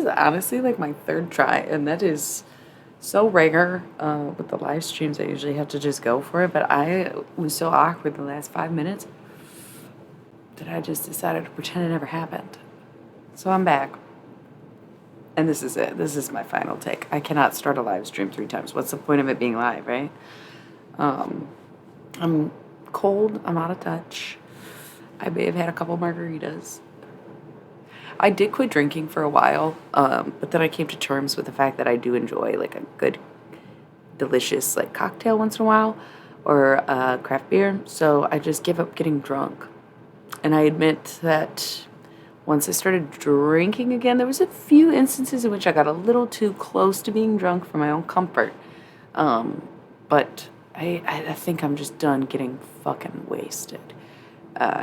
This is honestly like my third try, and that is so rare with the live streams. I usually have to just go for it, but I was so awkward the last 5 minutes that I just decided to pretend it never happened. So I'm back. And this is it. This is my final take. I cannot start a live stream 3 times. What's the point of it being live, right? I'm cold. I'm out of touch. I may have had a couple margaritas. I did quit drinking for a while, but then I came to terms with the fact that I do enjoy like a good, delicious like cocktail once in a while, or craft beer. So I just gave up getting drunk, and I admit that once I started drinking again, there was a few instances in which I got a little too close to being drunk for my own comfort. But I think I'm just done getting fucking wasted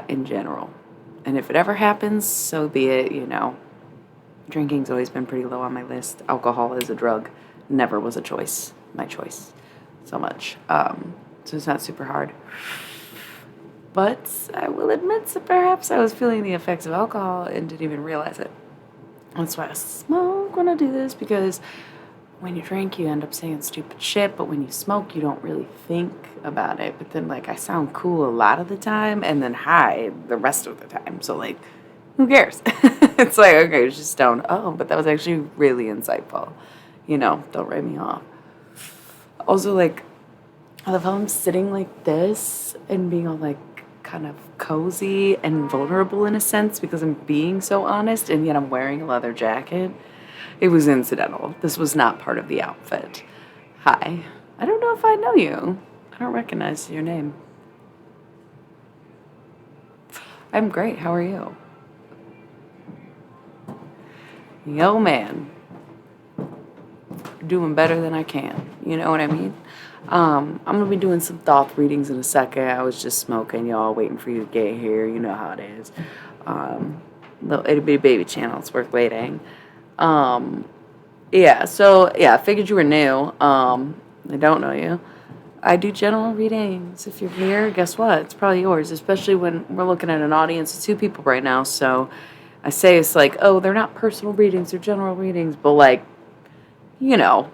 in general. And if it ever happens, so be it, you know. Drinking's always been pretty low on my list. Alcohol is a drug. Never was a choice. My choice. So much. So it's not super hard. But I will admit that perhaps I was feeling the effects of alcohol and didn't even realize it. That's why I smoke when I do this, because when you drink, you end up saying stupid shit, but when you smoke, you don't really think about it. But then, like, I sound cool a lot of the time and then high the rest of the time. So, like, who cares? It's like, okay, it's just stoned. Oh, but that was actually really insightful. You know, don't write me off. Also, like, I love how I'm sitting like this and being all, like, kind of cozy and vulnerable in a sense because I'm being so honest, and yet I'm wearing a leather jacket. It was incidental. This was not part of the outfit. Hi. I don't know if I know you. I don't recognize your name. I'm great. How are you? Yo, man. Doing better than I can. You know what I mean? I'm going to be doing some Thoth readings in a second. I was just smoking, y'all, waiting for you to get here. You know how it is. Little itty bitty baby channel. It's worth waiting. Yeah, so, yeah, I figured you were new. I don't know you. I do general readings. If you're here, guess what? It's probably yours, especially when we're looking at an audience of 2 people right now. So I say it's like, oh, they're not personal readings, they're general readings. But, like, you know,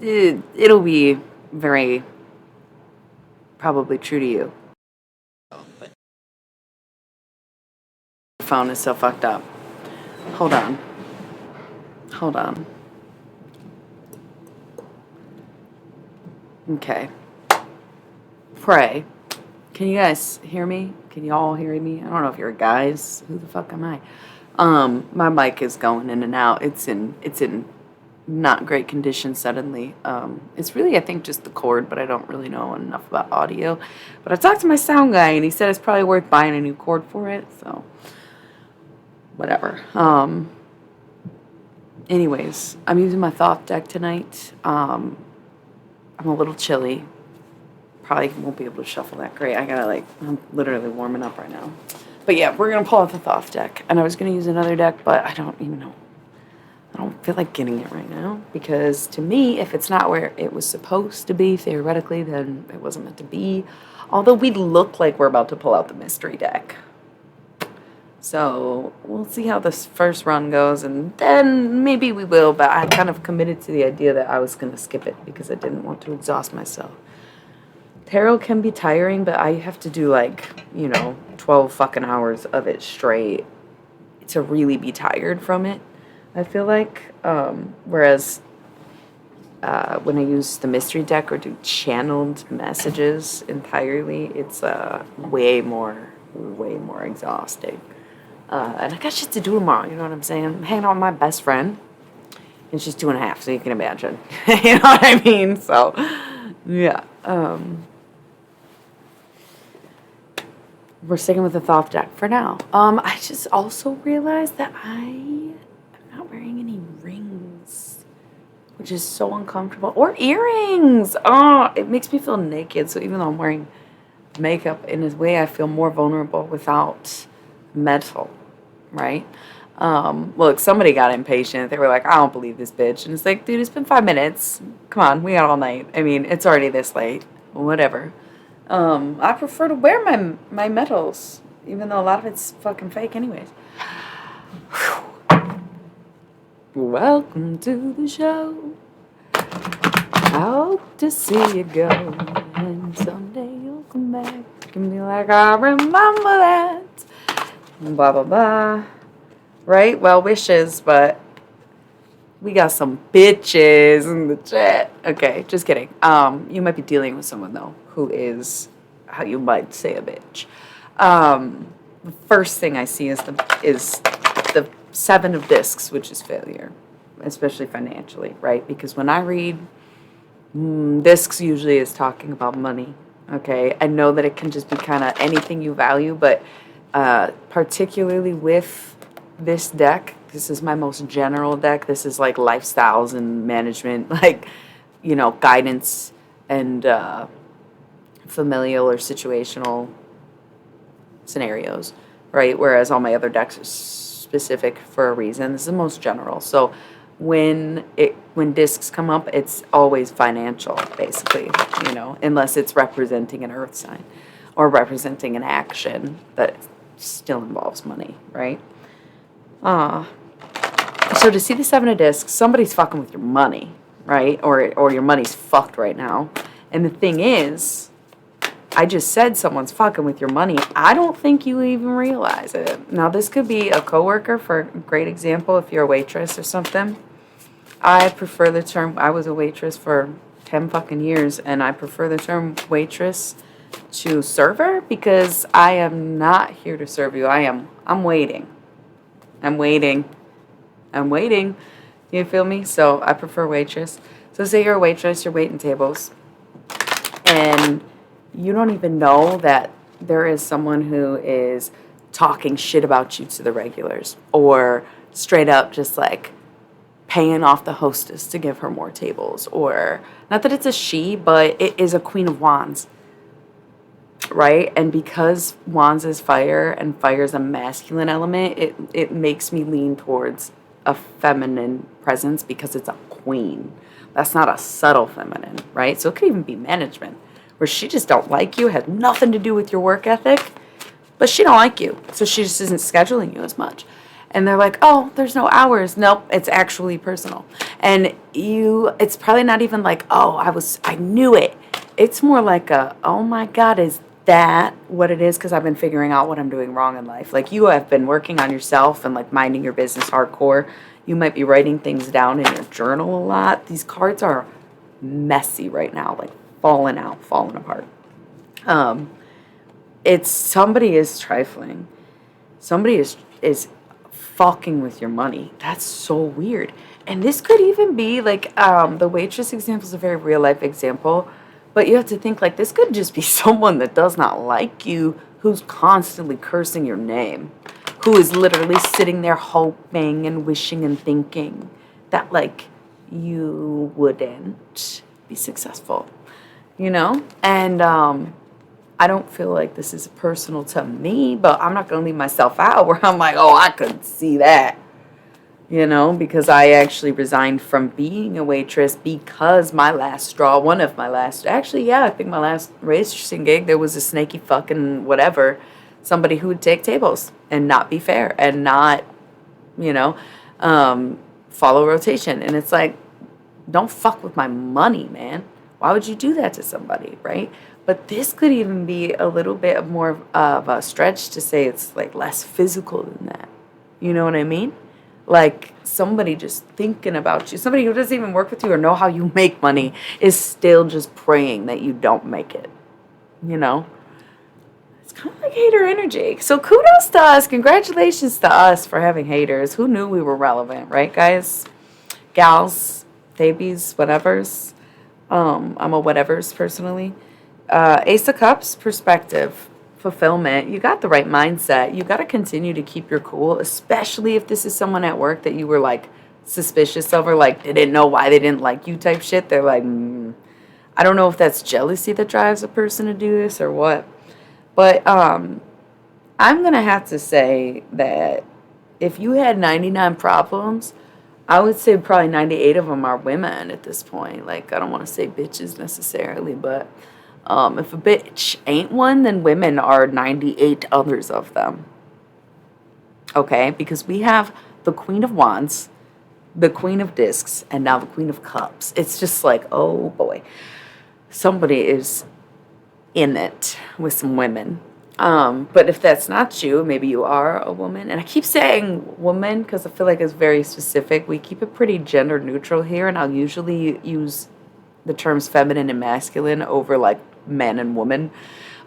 it'll be very probably true to you. But the phone is so fucked up. Hold on. Hold on. Okay. Pray. Can you guys hear me? Can you all hear me? I don't know if you're guys. Who the fuck am I? My mic is going in and out. It's in not great condition suddenly. It's really, I think, just the cord, but I don't really know enough about audio. But I talked to my sound guy, and he said it's probably worth buying a new cord for it, so whatever. Anyways, I'm using my Thoth deck tonight. I'm a little chilly. Probably won't be able to shuffle that great. I'm literally warming up right now. But yeah, we're going to pull out the Thoth deck. And I was going to use another deck, but I don't even know. I don't feel like getting it right now. Because to me, if it's not where it was supposed to be, theoretically, then it wasn't meant to be. Although we look like we're about to pull out the mystery deck. So we'll see how this first run goes, and then maybe we will, but I kind of committed to the idea that I was going to skip it because I didn't want to exhaust myself. Tarot can be tiring, but I have to do 12 fucking hours of it straight to really be tired from it, I feel like. Whereas when I use the mystery deck or do channeled messages entirely, it's way more exhausting. And I got shit to do tomorrow, you know what I'm saying? I'm hanging out with my best friend, and she's 2.5, so you can imagine. You know what I mean? So, yeah. We're sticking with the Thoth deck for now. I just also realized that I am not wearing any rings, which is so uncomfortable. Or earrings! Oh, it makes me feel naked, so even though I'm wearing makeup, in a way I feel more vulnerable without metal. Right? Look, somebody got impatient. They were like, I don't believe this bitch. And it's like, dude, it's been 5 minutes. Come on, we got all night. I mean, it's already this late. Whatever. I prefer to wear my metals, even though a lot of it's fucking fake anyways. Welcome to the show. I hope to see you go, and someday you'll come back and be like, I remember that. Blah, blah, blah. Right? Well wishes, but we got some bitches in the chat. Okay, just kidding. You might be dealing with someone, though, who is how you might say a bitch. The first thing I see is the seven of discs, which is failure, especially financially, right? Because when I read discs, usually is talking about money. Okay, I know that it can just be kind of anything you value, but particularly with this deck, this is my most general deck. This is like lifestyles and management, like, guidance and familial or situational scenarios, right? Whereas all my other decks are specific for a reason. This is the most general. So when discs come up, it's always financial, basically, unless it's representing an earth sign or representing an action that still involves money, right? So to see the seven of discs, somebody's fucking with your money, right? Or your money's fucked right now. And the thing is, I just said someone's fucking with your money. I don't think you even realize it. Now, this could be a coworker, for a great example, if you're a waitress or something. I prefer the term, I was a waitress for 10 fucking years, and I prefer the term waitress to server because I am not here to serve you. I'm waiting. I'm waiting. You feel me? So I prefer waitress. So say you're a waitress, you're waiting tables, and you don't even know that there is someone who is talking shit about you to the regulars, or straight up just like paying off the hostess to give her more tables, or not that it's a she, but it is a Queen of Wands, right? And because Wands is fire and fire is a masculine element, it makes me lean towards a feminine presence because it's a queen. That's not a subtle feminine, right? So it could even be management, where she just don't like you, has nothing to do with your work ethic, but she don't like you, so she just isn't scheduling you as much. And they're like, oh, there's no hours. Nope, it's actually personal. And it's probably not even like, oh, I knew it. It's more like oh my God, is that what it is? Because I've been figuring out what I'm doing wrong in life. Like, you have been working on yourself and like minding your business hardcore. You might be writing things down in your journal a lot. These cards are messy right now, like falling apart. It's somebody is trifling. Somebody is fucking with your money. That's so weird. And this could even be like the waitress example is a very real life example, but you have to think like this could just be someone that does not like you, who's constantly cursing your name, who is literally sitting there hoping and wishing and thinking that like you wouldn't be successful, and I don't feel like this is personal to me, but I'm not going to leave myself out where I'm like, oh, I could see that, because I actually resigned from being a waitress because my last straw, I think my last waitressing gig, there was a snaky fucking whatever, somebody who would take tables and not be fair and not, follow rotation. And it's like, don't fuck with my money, man. Why would you do that to somebody, right? But this could even be a little bit more of a stretch to say it's like less physical than that. You know what I mean? Like somebody just thinking about you, somebody who doesn't even work with you or know how you make money is still just praying that you don't make it. It's kind of like hater energy. So kudos to us. Congratulations to us for having haters. Who knew we were relevant, right, guys? Gals, babies, whatevers. I'm a whatevers personally. Ace of Cups, perspective, fulfillment. You got the right mindset. You got to continue to keep your cool, especially if this is someone at work that you were like suspicious of, or like they didn't know why they didn't like you type shit. They're like, I don't know if that's jealousy that drives a person to do this or what. But I'm going to have to say that if you had 99 problems, I would say probably 98 of them are women at this point. Like, I don't want to say bitches necessarily, but if a bitch ain't one, then women are 98 others of them. Okay? Because we have the Queen of Wands, the Queen of Discs, and now the Queen of Cups. It's just like, oh boy, somebody is in it with some women. But if that's not you, maybe you are a woman. And I keep saying woman because I feel like it's very specific. We keep it pretty gender neutral here, and I'll usually use the terms feminine and masculine over like men and women.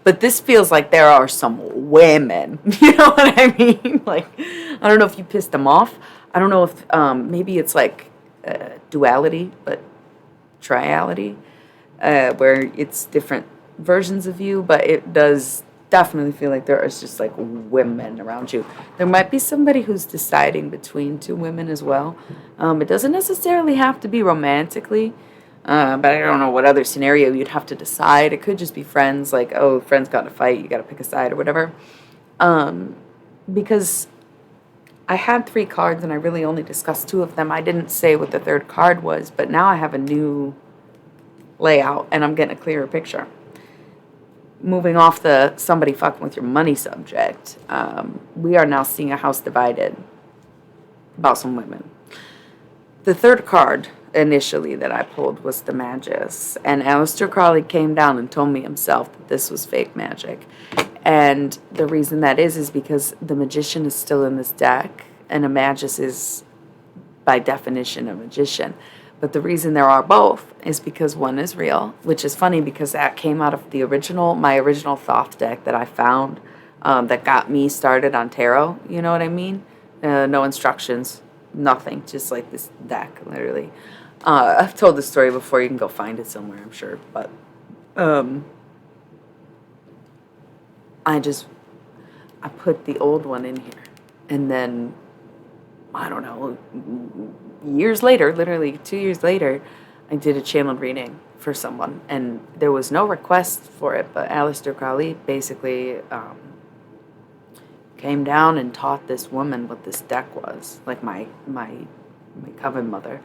But this feels like there are some women. You know what I mean? Like, I don't know if you pissed them off. I don't know if maybe it's like duality, but triality, where it's different versions of you, but it does definitely feel like there is just like women around you. There might be somebody who's deciding between two women as well. It doesn't necessarily have to be romantically. But I don't know what other scenario you'd have to decide. It could just be friends, like, oh, friends got in a fight, you got to pick a side or whatever. Because I had 3 cards and I really only discussed 2 of them. I didn't say what the 3rd card was, but now I have a new layout and I'm getting a clearer picture. Moving off the somebody fucking with your money subject, we are now seeing a house divided about some women. The 3rd card initially that I pulled was the Magus, and Aleister Crowley came down and told me himself that this was fake magic. And the reason that is because the Magician is still in this deck, and a Magus is by definition a magician. But the reason there are both is because one is real, which is funny because that came out of my original Thoth deck that I found, that got me started on tarot. You know what I mean? No instructions, nothing, just like this deck, literally. I've told this story before. You can go find it somewhere, I'm sure. But I put the old one in here. And then, I don't know, years later, literally 2 years later, I did a channeled reading for someone. And there was no request for it, but Aleister Crowley basically came down and taught this woman what this deck was. Like my coven mother.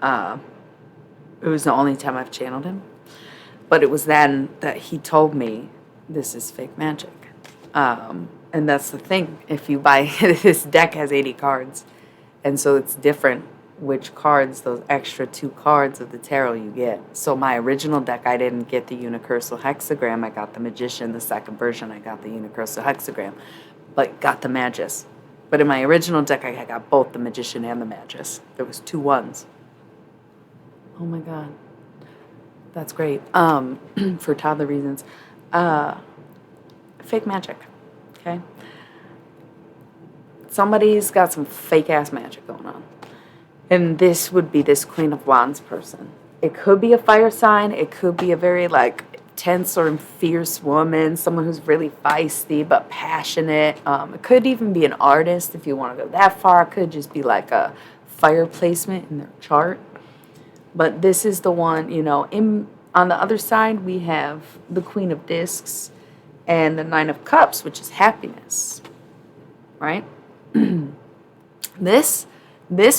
It was the only time I've channeled him. But it was then that he told me this is fake magic. And that's the thing. If you buy this deck has 80 cards. And so it's different which cards, those extra 2 cards of the tarot you get. So my original deck, I didn't get the unicursal hexagram. I got the Magician. The second version, I got the unicursal hexagram. But got the Magus. But in my original deck, I got both the Magician and the Magus. There was 2 ones. Oh my God. That's great. For toddler reasons. Fake magic. Okay? Somebody's got some fake ass magic going on. And this would be this Queen of Wands person. It could be a fire sign. It could be a very like tense or fierce woman. Someone who's really feisty but passionate. It could even be an artist if you want to go that far. It could just be like a fire placement in their chart. But this is the one, you know, on the other side, we have the Queen of Discs and the 9 of Cups, which is happiness, right? This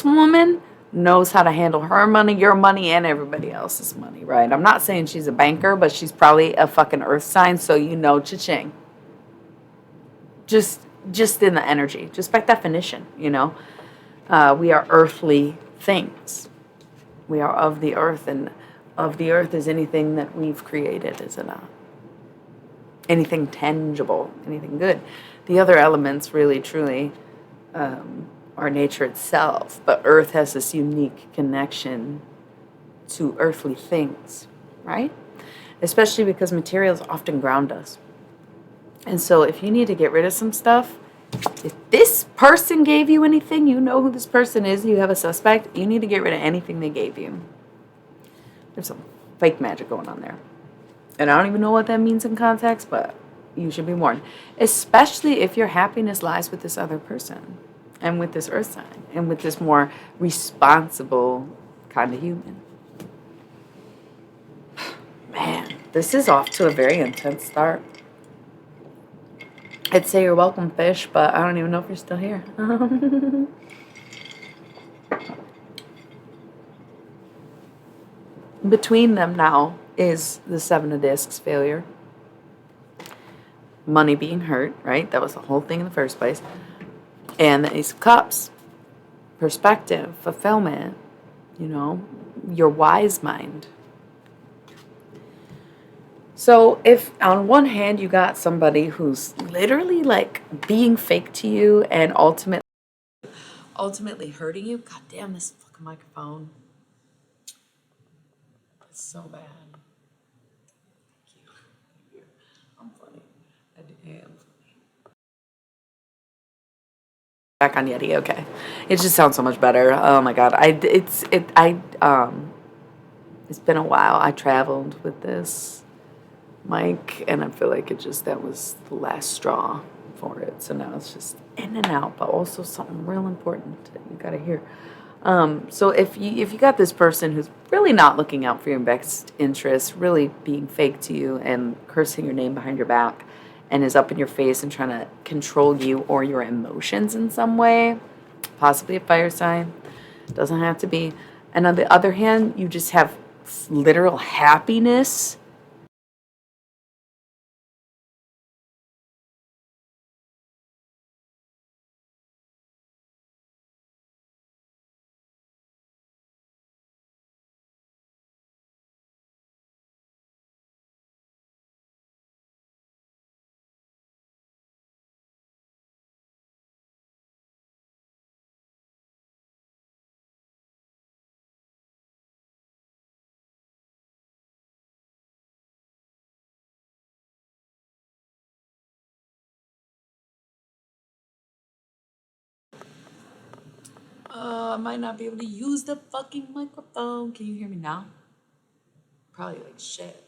woman knows how to handle her money, your money, and everybody else's money, right? I'm not saying she's a banker, but she's probably a fucking earth sign, so you know cha-ching. Just in the energy, just by definition, you know? We are earthly things. We are of the earth, and of the earth is anything that we've created, is it not? Anything tangible, anything good. The other elements really, truly are nature itself, but earth has this unique connection to earthly things, right? Especially because materials often ground us. And so if you need to get rid of some stuff, if this person gave you anything, you know who this person is, you have a suspect, you need to get rid of anything they gave you. There's some fake magic going on there. And I don't even know what that means in context, but you should be warned. Especially if your happiness lies with this other person and with this earth sign and with this more responsible kind of human. Man, this is off to a very intense start. I'd say you're welcome, fish, but I don't even know if you're still here. Between them now is the 7 of Discs, failure. Money being hurt, right? That was the whole thing in the first place. And the Ace of Cups, perspective, fulfillment, your wise mind. So if on one hand you got somebody who's literally like being fake to you and ultimately hurting you, god damn this fucking microphone. It's so bad. Thank you. I'm funny. I am. Back on Yeti, okay. It just sounds so much better. Oh my god. It's been a while. I traveled with this mic and I feel like that was the last straw for it. So now it's just in and out, but also something real important that you gotta hear. So if you got this person who's really not looking out for your best interests, really being fake to you and cursing your name behind your back, and is up in your face and trying to control you or your emotions in some way, possibly a fire sign, doesn't have to be. And on the other hand, you just have literal happiness. I might not be able to use the fucking microphone. Can you hear me now? Probably like shit.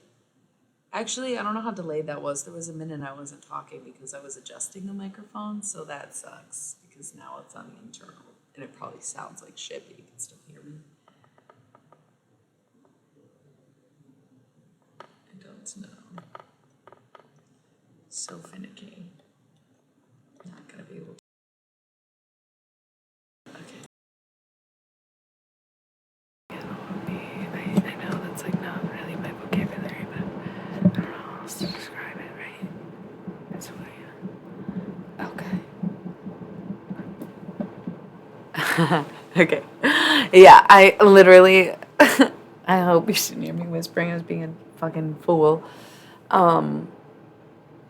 Actually, I don't know how delayed that was. There was a minute I wasn't talking because I was adjusting the microphone, so that sucks because now it's on the internal and it probably sounds like shit, but you can still hear me. I don't know. So finicky. Not gonna be able to. Okay. I know that's like not really my vocabulary, but I don't know how else to describe it, right? That's who I am. Okay. Okay. Yeah, I literally, I hope you didn't hear me whispering. I was being a fucking fool.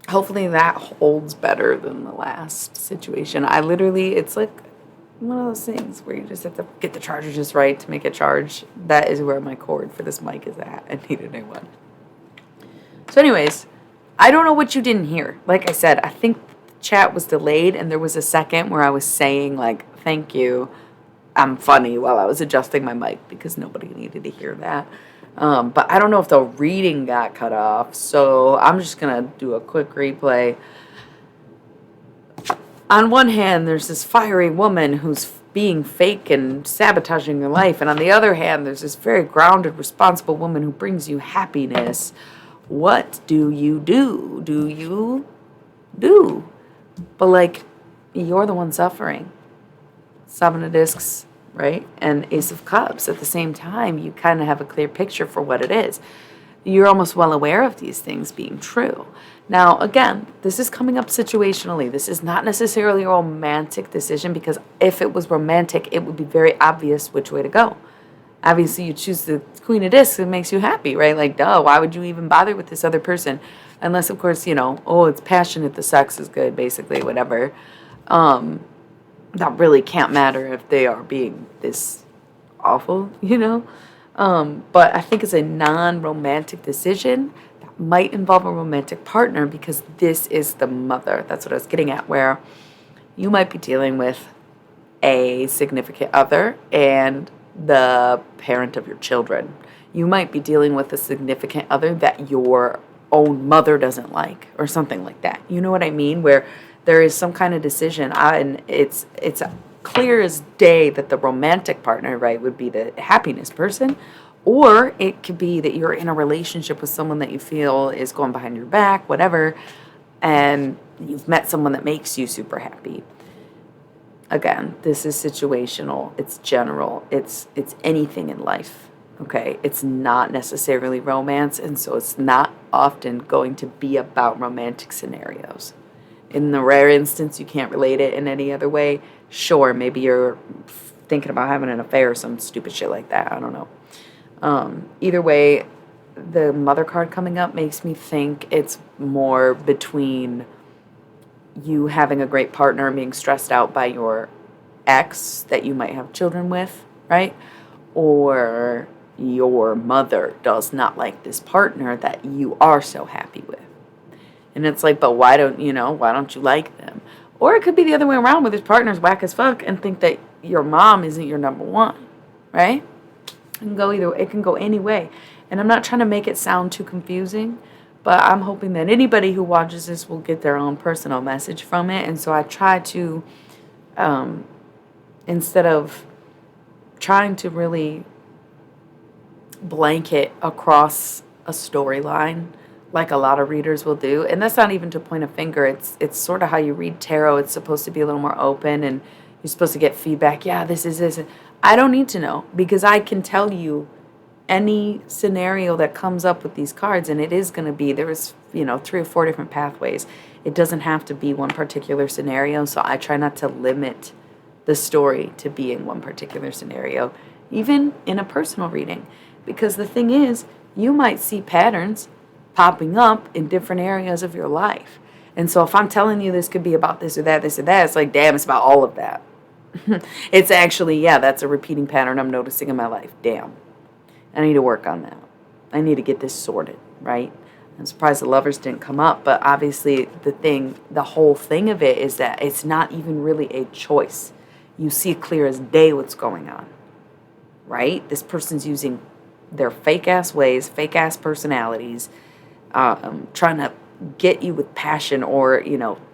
Hopefully that holds better than the last situation. It's like one of those things where you just have to get the charger just right to make it charge. That is where my cord for this mic is at. I need a new one. So anyways, I don't know what you didn't hear. Like I said, I think the chat was delayed and there was a second where I was saying like, thank you, I'm funny while I was adjusting my mic because nobody needed to hear that. But I don't know if the reading got cut off, so I'm just going to do a quick replay. On one hand, there's this fiery woman who's being fake and sabotaging your life. And on the other hand, there's this very grounded, responsible woman who brings you happiness. What do you do? Do you do? But like, you're the one suffering. Seven of Discs, right? And Ace of Cups. At the same time, you kind of have a clear picture for what it is. You're almost well aware of these things being true. Now, again, this is coming up situationally. This is not necessarily a romantic decision because if it was romantic, it would be very obvious which way to go. Obviously, you choose the Queen of Discs. It makes you happy, right? Like, duh, why would you even bother with this other person? Unless, of course, it's passionate, the sex is good, basically, whatever. That really can't matter if they are being this awful, But I think it's a non-romantic decision that might involve a romantic partner because this is the mother. That's what I was getting at, where you might be dealing with a significant other and the parent of your children. You might be dealing with a significant other that your own mother doesn't like or something like that. You know what I mean? Where there is some kind of decision, and it's clear as day that the romantic partner, right, would be the happiness person, or it could be that you're in a relationship with someone that you feel is going behind your back, whatever, and you've met someone that makes you super happy. Again, this is situational. It's general. It's anything in life. Okay, it's not necessarily romance, and so it's not often going to be about romantic scenarios. In the rare instance you can't relate it in any other way, sure, maybe you're thinking about having an affair or some stupid shit like that. I don't know. Either way, the mother card coming up makes me think it's more between you having a great partner and being stressed out by your ex that you might have children with, right? Or your mother does not like this partner that you are so happy with. And it's like, but why don't you like them? Or it could be the other way around, where this partner's whack as fuck and think that your mom isn't your number one, right? It can go any way. And I'm not trying to make it sound too confusing, but I'm hoping that anybody who watches this will get their own personal message from it. And so I try to, instead of trying to really blanket across a storyline like a lot of readers will do, and that's not even to point a finger, it's sort of how you read tarot. It's supposed to be a little more open, and you're supposed to get feedback. Yeah, this is this. I don't need to know, because I can tell you any scenario that comes up with these cards, and it is going to be, there's 3 or 4 different pathways. It doesn't have to be one particular scenario, so I try not to limit the story to being one particular scenario, even in a personal reading, because the thing is, you might see patterns popping up in different areas of your life. And so if I'm telling you this could be about this or that, it's like, damn, it's about all of that. It's actually, yeah, that's a repeating pattern I'm noticing in my life. Damn. I need to work on that. I need to get this sorted, right? I'm surprised the Lovers didn't come up, but obviously the whole thing of it is that it's not even really a choice. You see clear as day what's going on, right? This person's using their fake-ass ways, fake-ass personalities, trying to get you with passion, or,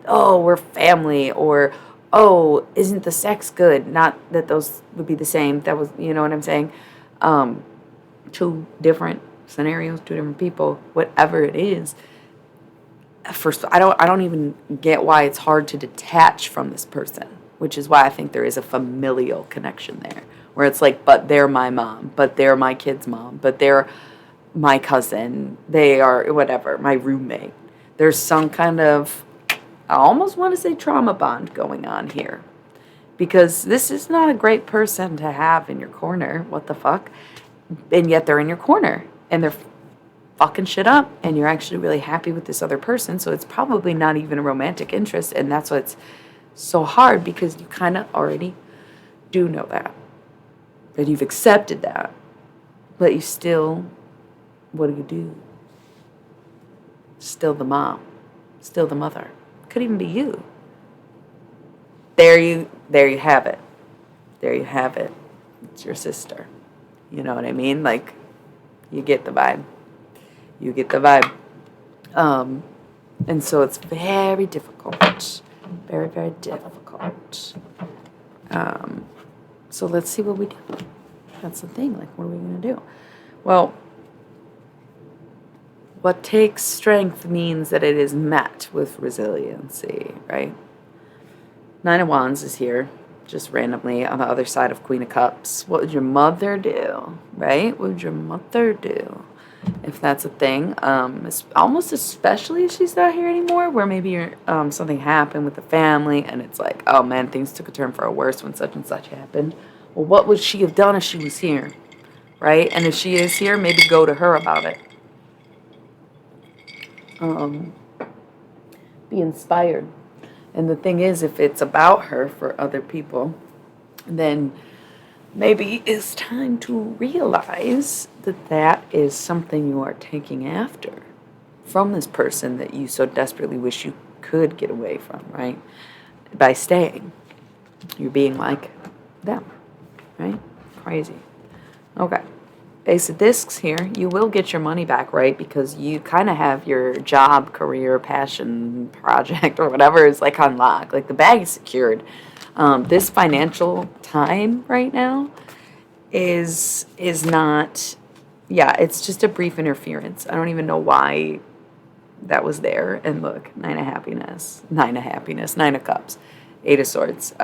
oh, we're family, or, oh, isn't the sex good? Not that those would be the same. That was, you know what I'm saying? 2 different scenarios, 2 different people, whatever it is. First, I don't even get why it's hard to detach from this person, which is why I think there is a familial connection there, where it's like, but they're my mom, but they're my kid's mom, but they're my cousin, they are whatever, my roommate. There's some kind of, I almost want to say, trauma bond going on here, because this is not a great person to have in your corner. What the fuck? And yet they're in your corner and they're fucking shit up, and you're actually really happy with this other person, so it's probably not even a romantic interest. And that's what's so hard, because you kind of already do know that, and you've accepted that, but you still, what do? Still the mom, still the mother. Could even be you. There you have it. There you have it. It's your sister. You know what I mean? Like, you get the vibe. You get the vibe. And so it's very difficult. Very, very difficult. So let's see what we do. That's the thing. Like, what are we going to do? Well, what takes strength means that it is met with resiliency, right? 9 of Wands is here, just randomly on the other side of Queen of Cups. What would your mother do, right? What would your mother do, if that's a thing? It's almost especially if she's not here anymore, where maybe something happened with the family, and it's like, oh man, things took a turn for a worse when such and such happened. Well, what would she have done if she was here, right? And if she is here, maybe go to her about it. Be inspired. And the thing is, if it's about her for other people, then maybe it's time to realize that that is something you are taking after from this person that you so desperately wish you could get away from, right? By staying. You're being like them, right? Crazy. Okay. Ace of Discs here. You will get your money back, right? Because you kind of have your job, career, passion, project, or whatever is like on lock. Like, the bag is secured. This financial time right now is not, yeah, it's just a brief interference. I don't even know why that was there. And look, 9 of Happiness, 9 of Happiness, 9 of Cups, 8 of Swords.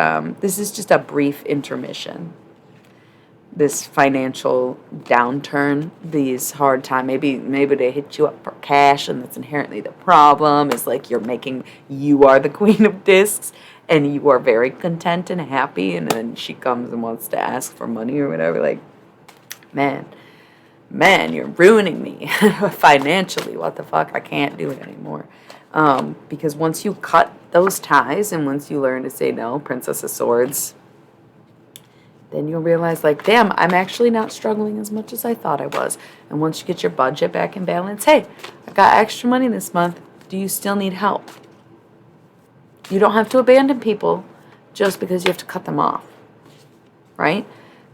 This is just a brief intermission. This financial downturn, these hard times, maybe they hit you up for cash, and that's inherently the problem. Is like you are the Queen of Discs, and you are very content and happy, and then she comes and wants to ask for money or whatever, like, man, you're ruining me financially. What the fuck? I can't do it anymore. Because once you cut those ties and once you learn to say no, Princess of Swords, then you'll realize, like, damn, I'm actually not struggling as much as I thought I was. And once you get your budget back in balance, hey, I got extra money this month. Do you still need help? You don't have to abandon people just because you have to cut them off, right?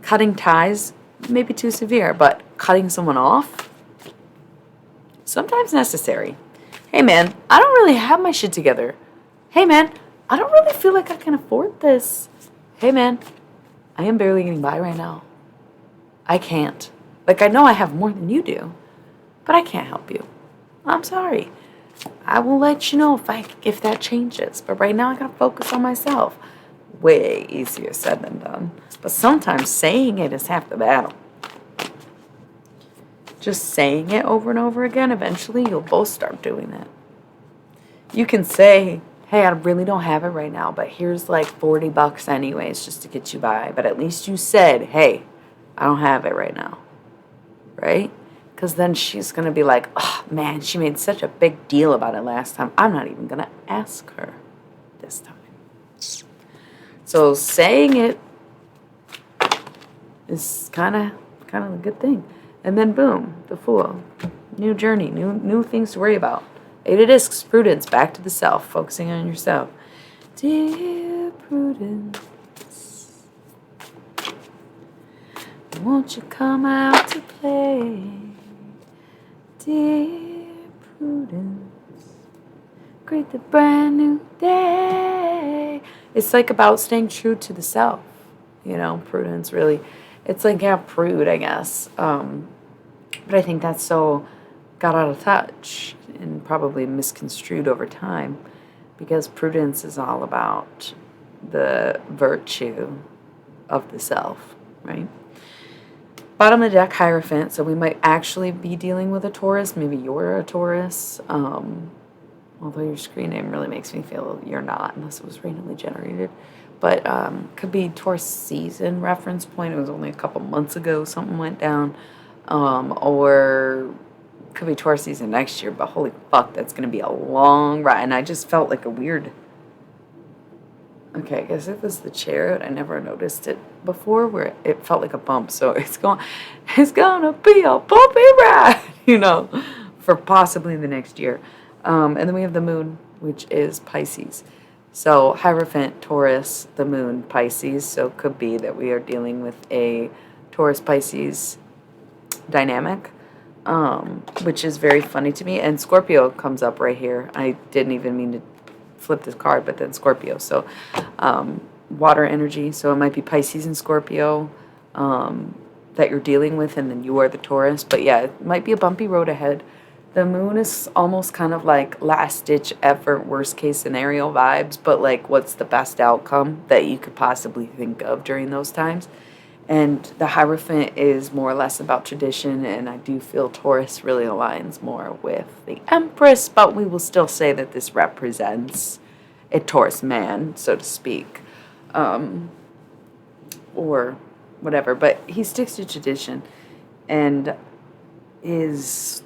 Cutting ties may be too severe, but cutting someone off, sometimes necessary. Hey, man, I don't really have my shit together. Hey, man, I don't really feel like I can afford this. Hey, man, I am barely getting by right now. I can't. Like, I know I have more than you do, but I can't help you. I'm sorry. I will let you know if that changes. But right now I gotta focus on myself. Way easier said than done. But sometimes saying it is half the battle. Just saying it over and over again, eventually you'll both start doing it. You can say, hey, I really don't have it right now, but here's like $40 anyways just to get you by. But at least you said, hey, I don't have it right now. Right? Because then she's going to be like, oh, man, she made such a big deal about it last time. I'm not even going to ask her this time. So saying it is kind of a good thing. And then boom, the Fool. New journey, new things to worry about. Eight of Discs, Prudence, back to the self, focusing on yourself. Dear Prudence, won't you come out to play? Dear Prudence, greet the brand new day. It's like about staying true to the self, Prudence really. It's like, yeah, prude, I guess. But I think that's so got out of touch and probably misconstrued over time because prudence is all about the virtue of the self, right? Bottom of the deck, Hierophant, so we might actually be dealing with a Taurus. Maybe you're a Taurus, although your screen name really makes me feel you're not, unless it was randomly generated. But could be Taurus season reference point. It was only a couple months ago something went down. Or could be Taurus season next year, but holy fuck, that's going to be a long ride. And I just felt like a weird... Okay, I guess it was the chair. I never noticed it before where it felt like a bump. So it's going to be a bumpy ride, for possibly the next year. And then we have the moon, which is Pisces. So Hierophant, Taurus, the moon, Pisces. So it could be that we are dealing with a Taurus-Pisces dynamic, which is very funny to me. And Scorpio comes up right here. I didn't even mean to flip this card, but then Scorpio. So water energy. So it might be Pisces and Scorpio that you're dealing with, and then you are the Taurus. But yeah, it might be a bumpy road ahead. The moon is almost kind of like last-ditch effort, worst-case scenario vibes, but like what's the best outcome that you could possibly think of during those times. And the Hierophant is more or less about tradition, and I do feel Taurus really aligns more with the Empress, but we will still say that this represents a Taurus man, so to speak, or whatever. But he sticks to tradition and is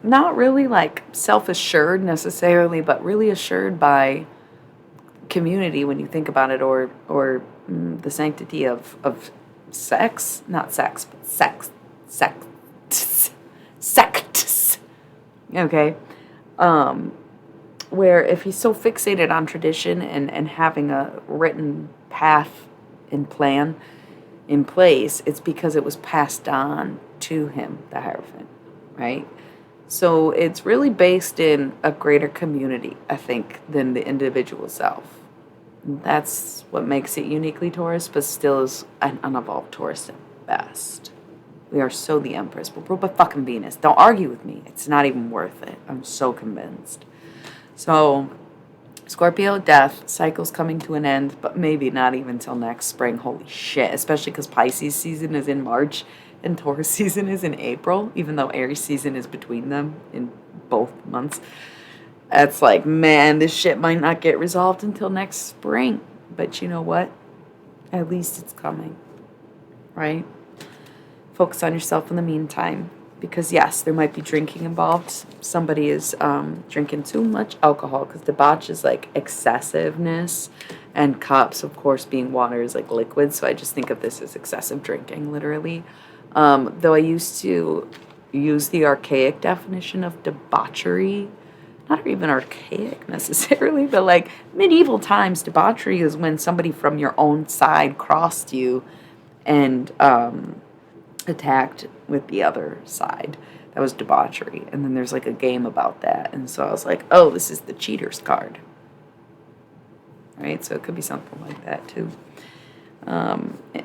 not really like self-assured necessarily, but really assured by community when you think about it, or the sanctity of sex, not sex, but sects, okay, where if he's so fixated on tradition and having a written path and plan in place, it's because it was passed on to him, the Hierophant, right? So it's really based in a greater community, I think, than the individual self. That's what makes it uniquely Taurus, but still is an unevolved Taurus at best. We are so the Empress, but we're but fucking Venus. Don't argue with me. It's not even worth it. I'm so convinced. So, Scorpio, death, cycle's coming to an end, but maybe not even till next spring. Holy shit. Especially because Pisces season is in March and Taurus season is in April, even though Aries season is between them in both months. That's like, man, this shit might not get resolved until next spring. But you know what? At least it's coming, right? Focus on yourself in the meantime. Because, yes, there might be drinking involved. Somebody is drinking too much alcohol, because debauch is like excessiveness. And cups, of course, being water is like liquid. So I just think of this as excessive drinking, literally. Though I used to use the archaic definition of debauchery. Not even archaic necessarily, but like medieval times, debauchery is when somebody from your own side crossed you and attacked with the other side. That was debauchery. And then there's like a game about that. And so I was like, oh, this is the cheater's card. Right? So it could be something like that too.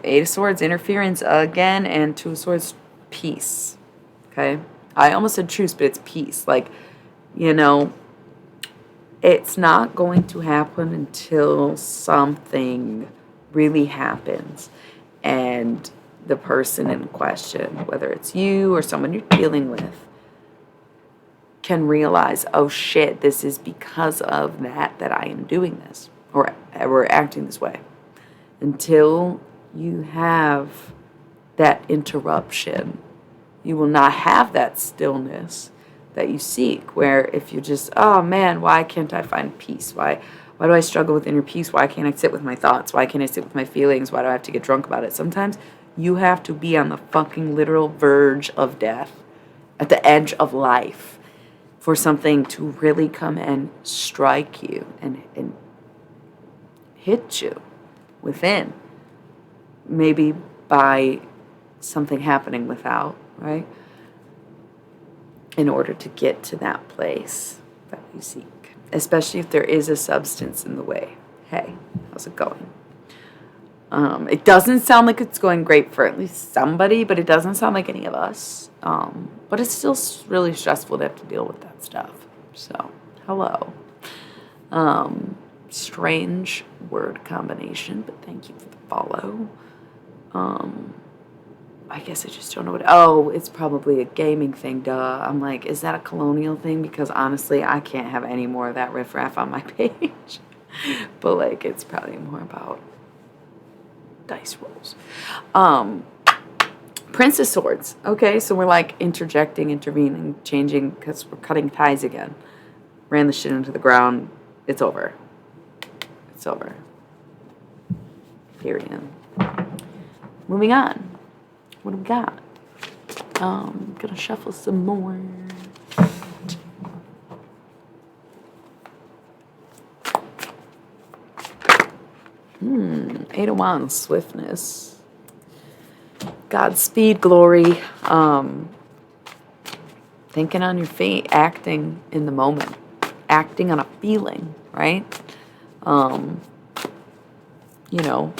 Eight of Swords, interference again, and Two of Swords, peace. Okay? I almost said truce, but it's peace. Like, you know, it's not going to happen until something really happens. And the person in question, whether it's you or someone you're dealing with, can realize, oh shit, this is because of that I am doing this, or we're acting this way. Until you have that interruption, you will not have that stillness that you seek, where if you just, oh man, why can't I find peace? Why do I struggle with inner peace? Why can't I sit with my thoughts? Why can't I sit with my feelings? Why do I have to get drunk about it? Sometimes you have to be on the fucking literal verge of death, at the edge of life, for something to really come and strike you and hit you within. Maybe by something happening without, right? In order to get to that place that you seek. Especially if there is a substance in the way. Hey, how's it going? It doesn't sound like it's going great for at least somebody, but it doesn't sound like any of us. But it's still really stressful to have to deal with that stuff. So, hello. Strange word combination, but thank you for the follow. I guess I just don't know what. Oh, it's probably a gaming thing, duh. I'm like, is that a colonial thing? Because honestly, I can't have any more of that riffraff on my page. But like, it's probably more about dice rolls. Prince of Swords. Okay, so we're like interjecting, intervening, changing, because we're cutting ties again. Ran the shit into the ground. It's over. It's over. Period. Moving on. What do we got? Gonna shuffle some more. Eight of Wands, swiftness. Godspeed, glory. Thinking on your feet, acting in the moment, acting on a feeling, right? You know,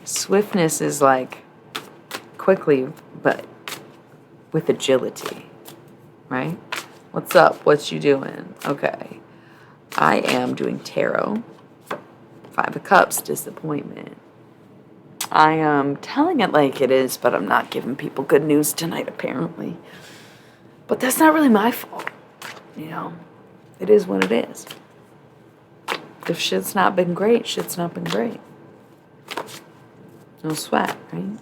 swiftness is like quickly, but with agility, right? What's up? What you doing? Okay. I am doing tarot. Five of Cups, disappointment. I am telling it like it is, but I'm not giving people good news tonight, apparently. But that's not really my fault, you know? It is what it is. If shit's not been great, shit's not been great. No sweat, right?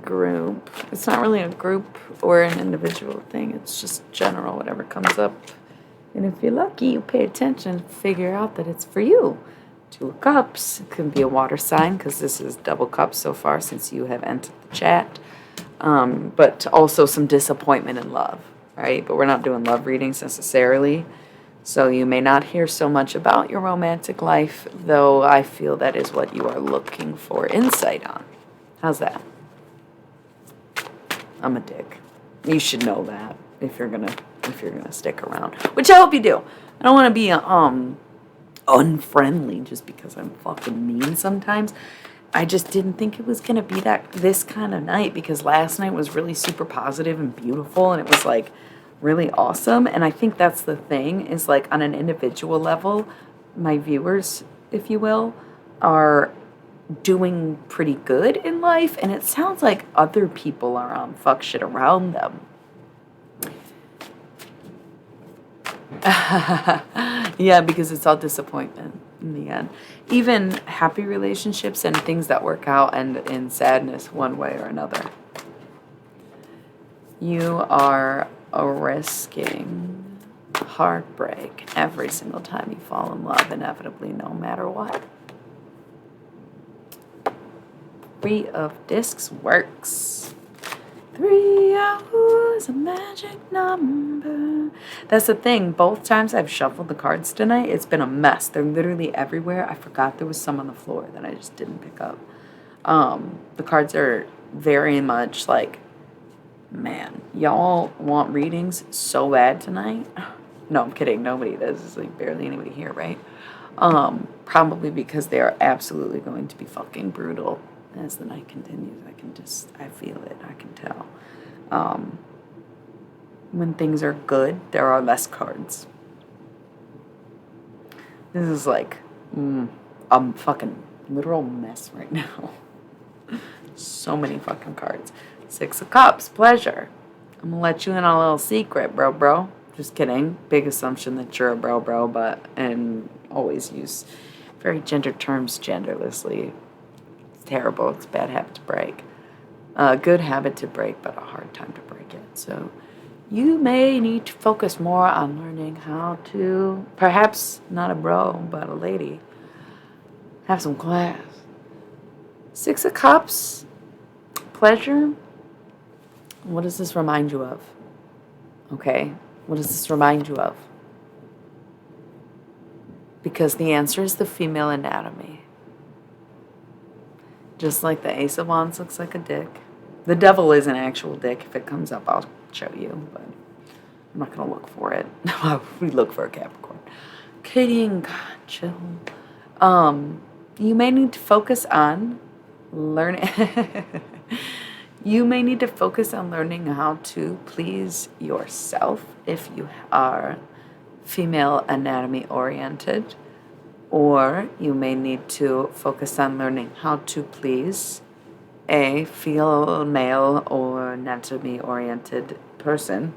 Group. It's not really a group or an individual thing. It's just general, whatever comes up. And if you're lucky, you pay attention, figure out that it's for you. Two of Cups. It can be a water sign, because this is double cups so far since you have entered the chat. But also some disappointment in love, right? But we're not doing love readings necessarily. So you may not hear so much about your romantic life, though I feel that is what you are looking for insight on. How's that? I'm a dick. You should know that if you're gonna stick around, which I hope you do. I don't want to be unfriendly just because I'm fucking mean sometimes. I just didn't think it was gonna be this kind of night, because last night was really super positive and beautiful, and it was like really awesome. And I think that's the thing, is like on an individual level, my viewers, if you will, are doing pretty good in life, and it sounds like other people are on fuck shit around them. Yeah, because it's all disappointment in the end. Even happy relationships and things that work out end in sadness one way or another. You are risking heartbreak every single time you fall in love, inevitably, no matter what. Three of Discs works. 3 hours, a magic number. That's the thing. Both times I've shuffled the cards tonight, it's been a mess. They're literally everywhere. I forgot there was some on the floor that I just didn't pick up. The cards are very much like, man, y'all want readings so bad tonight. No, I'm kidding. Nobody does. There's like barely anybody here, right? Probably because they are absolutely going to be fucking brutal as the night continues. I feel it. I can tell. When things are good, there are less cards. This is like a fucking literal mess right now. So many fucking cards. 6 of Cups, pleasure. I'm gonna let you in on a little secret, bro. Just kidding. Big assumption that you're a bro, and always use very gendered terms genderlessly. It's terrible. It's a bad habit to break. A good habit to break, but a hard time to break it. So you may need to focus more on learning how to, perhaps not a bro, but a lady, have some class. 6 of Cups, pleasure. What does this remind you of? Okay, what does this remind you of? Because the answer is the female anatomy. Just like the Ace of Wands looks like a dick. The devil is an actual dick. If it comes up, I'll show you, but I'm not going to look for it. We look for a Capricorn. Kidding. God, chill. You may need to focus on learning. You may need to focus on learning how to please yourself if you are female anatomy oriented. Or you may need to focus on learning how to please a female or anatomy-oriented person.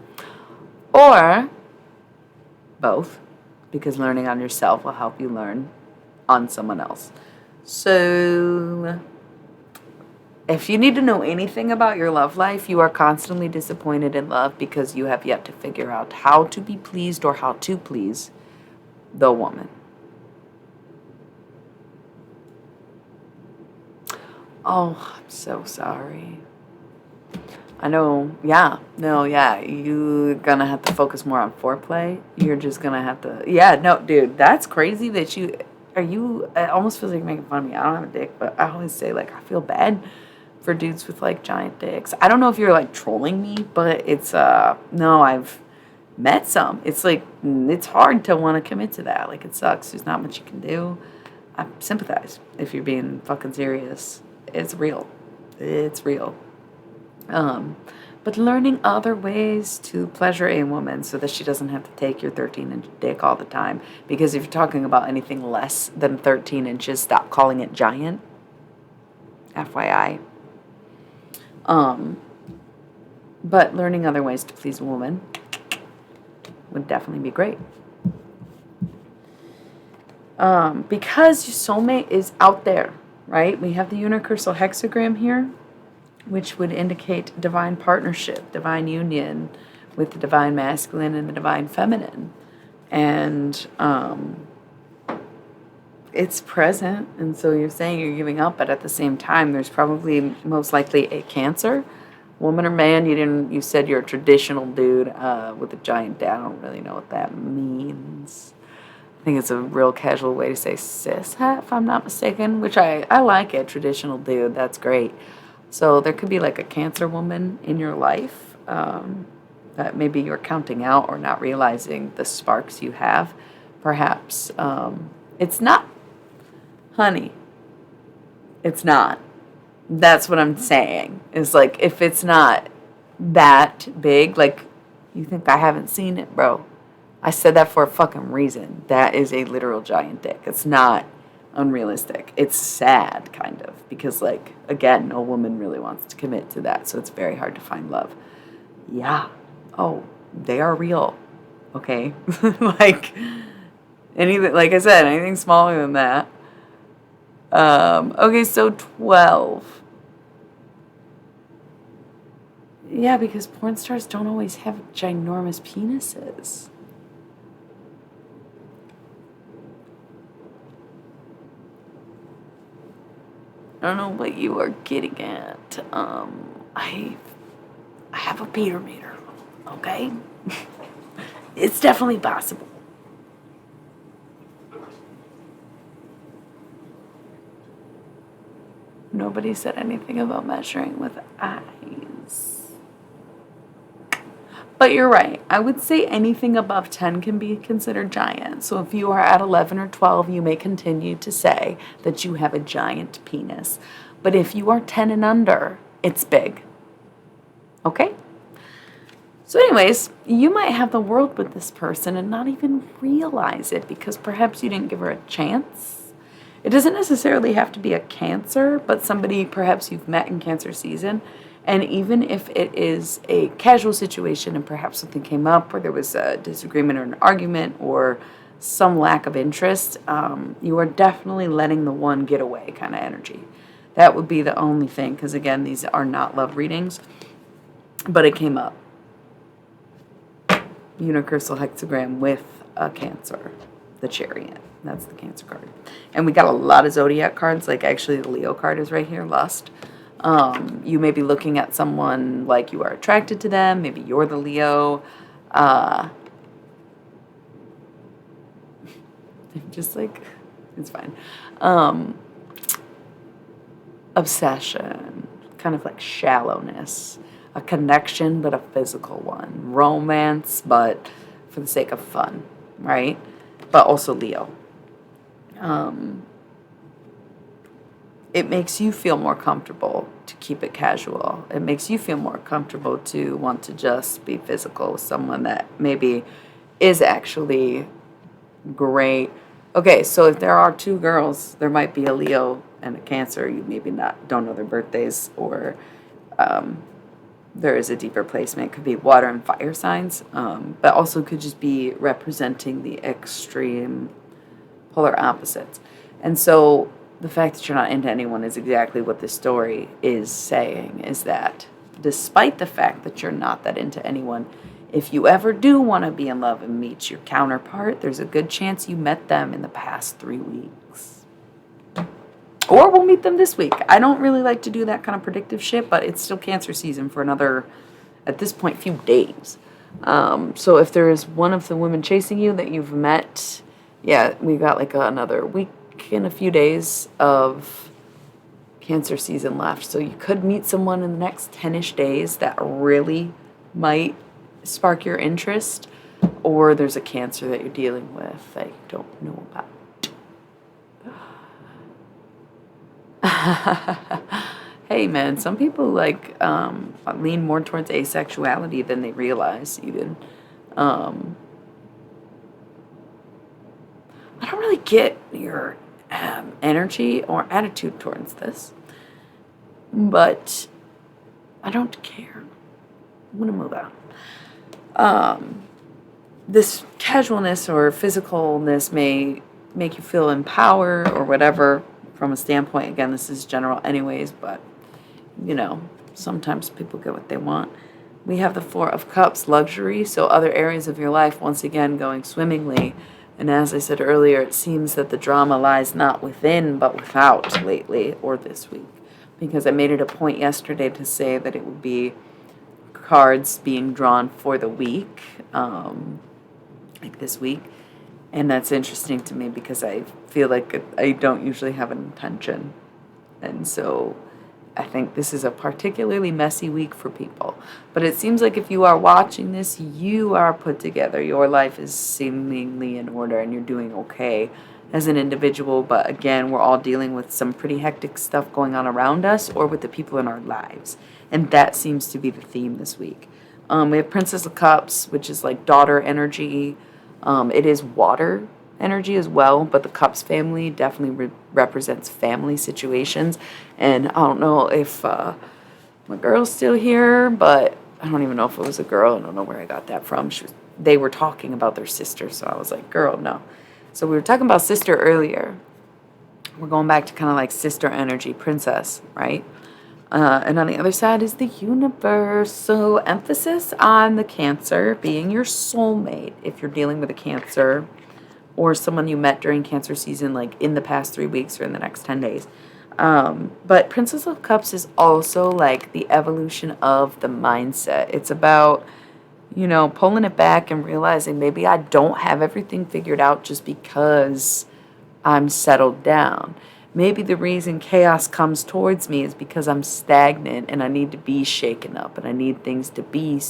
Or both, because learning on yourself will help you learn on someone else. So if you need to know anything about your love life, you are constantly disappointed in love because you have yet to figure out how to be pleased or how to please the woman. Oh, I'm so sorry. I know, you're gonna have to focus more on foreplay. You're just gonna have to, dude, that's crazy that it almost feels like you're making fun of me. I don't have a dick, but I always say, like, I feel bad for dudes with, like, giant dicks. I don't know if you're, like, trolling me, but it's, no, I've met some. It's, like, it's hard to want to commit to that. Like, it sucks. There's not much you can do. I sympathize if you're being fucking serious. It's real. It's real. But learning other ways to pleasure a woman so that she doesn't have to take your 13-inch dick all the time. Because if you're talking about anything less than 13 inches, stop calling it giant. FYI. But learning other ways to please a woman would definitely be great. Because your soulmate is out there, right? We have the unicursal hexagram here, which would indicate divine partnership, divine union with the divine masculine and the divine feminine. And it's present, and so you're saying you're giving up, but at the same time, there's probably most likely a Cancer, woman or man. You said you're a traditional dude with a giant dad. I don't really know what that means. I think it's a real casual way to say cis hat, if I'm not mistaken, which I like it. Traditional dude, that's great. So there could be like a Cancer woman in your life that maybe you're counting out or not realizing the sparks you have. Perhaps it's not, honey. It's not. That's what I'm saying. It's like, if it's not that big, like, you think I haven't seen it, bro. I said that for a fucking reason. That is a literal giant dick. It's not unrealistic. It's sad, kind of, because, like, again, no woman really wants to commit to that, so it's very hard to find love. Yeah. Oh, they are real. Okay? Like, anything, like I said, anything smaller than that. Okay, so 12. Yeah, because porn stars don't always have ginormous penises. I don't know what you are getting at. I have a Peter meter, okay? It's definitely possible. Nobody said anything about measuring with eyes. But you're right. I would say anything above 10 can be considered giant. So if you are at 11 or 12, you may continue to say that you have a giant penis. But if you are 10 and under, it's big. Okay? So anyways, you might have the world with this person and not even realize it because perhaps you didn't give her a chance. It doesn't necessarily have to be a Cancer, but somebody perhaps you've met in Cancer season. And even if it is a casual situation and perhaps something came up or there was a disagreement or an argument or some lack of interest, you are definitely letting the one get away kind of energy. That would be the only thing, because again, these are not love readings, but it came up. Unicrystal hexagram with a Cancer, the Chariot. That's the Cancer card. And we got a lot of zodiac cards, like actually the Leo card is right here, Lust. You may be looking at someone like you are attracted to them. Maybe you're the Leo. Just like, it's fine. Obsession, kind of like shallowness, a connection, but a physical one. Romance, but for the sake of fun, right? But also Leo. It makes you feel more comfortable to keep it casual. It makes you feel more comfortable to want to just be physical with someone that maybe is actually great. Okay, so if there are two girls, there might be a Leo and a Cancer. You maybe don't know their birthdays, or there is a deeper placement. It could be water and fire signs, but also could just be representing the extreme polar opposites. And so the fact that you're not into anyone is exactly what this story is saying, is that despite the fact that you're not that into anyone, if you ever do want to be in love and meet your counterpart, there's a good chance you met them in the past 3 weeks. Or we'll meet them this week. I don't really like to do that kind of predictive shit, but it's still Cancer season for another, at this point, few days. So if there is one of the women chasing you that you've met, yeah, we got like another week and a few days of Cancer season left. So you could meet someone in the next 10-ish days that really might spark your interest, or there's a Cancer that you're dealing with that you don't know about. Hey man, some people like lean more towards asexuality than they realize even. I don't really get your energy or attitude towards this, but I don't care. I'm gonna move on. This casualness or physicalness may make you feel empowered or whatever from a standpoint. Again, this is general anyways, but you know, sometimes people get what they want. We have the Four of Cups, luxury, so other areas of your life once again going swimmingly. And as I said earlier, it seems that the drama lies not within but without lately or this week. Because I made it a point yesterday to say that it would be cards being drawn for the week, like this week. And that's interesting to me because I feel like I don't usually have an intention. And so I think this is a particularly messy week for people. But it seems like if you are watching this, you are put together. Your life is seemingly in order and you're doing okay as an individual. But again, we're all dealing with some pretty hectic stuff going on around us or with the people in our lives. And that seems to be the theme this week. We have Princess of Cups, which is like daughter energy. It is water. energy as well, but the Cups family definitely represents family situations. And I don't know if my girl's still here, but I don't even know if it was a girl. I don't know where I got that from. They were talking about their sister, so I was like, girl, no. So we were talking about sister earlier. We're going back to kind of like sister energy, princess, right? And on the other side is the universe. So emphasis on the Cancer being your soulmate if you're dealing with a Cancer or someone you met during Cancer season, like in the past 3 weeks or in the next 10 days. But Princess of Cups is also like the evolution of the mindset. It's about, pulling it back and realizing maybe I don't have everything figured out just because I'm settled down. Maybe the reason chaos comes towards me is because I'm stagnant and I need to be shaken up and I need things to be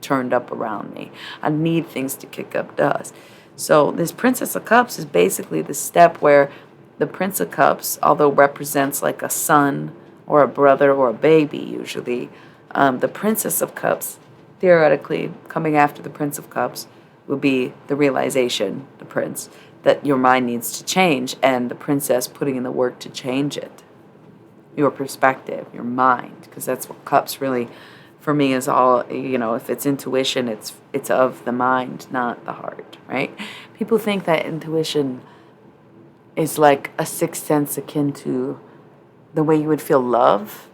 turned up around me. I need things to kick up dust. So this Princess of Cups is basically the step where the Prince of Cups, although represents like a son or a brother or a baby usually, the Princess of Cups, theoretically coming after the Prince of Cups, would be the realization, the prince, that your mind needs to change, and the princess putting in the work to change it. Your perspective, your mind, because that's what Cups really, for me, is all, if it's intuition, it's of the mind, not the heart, right? People think that intuition is like a sixth sense akin to the way you would feel love.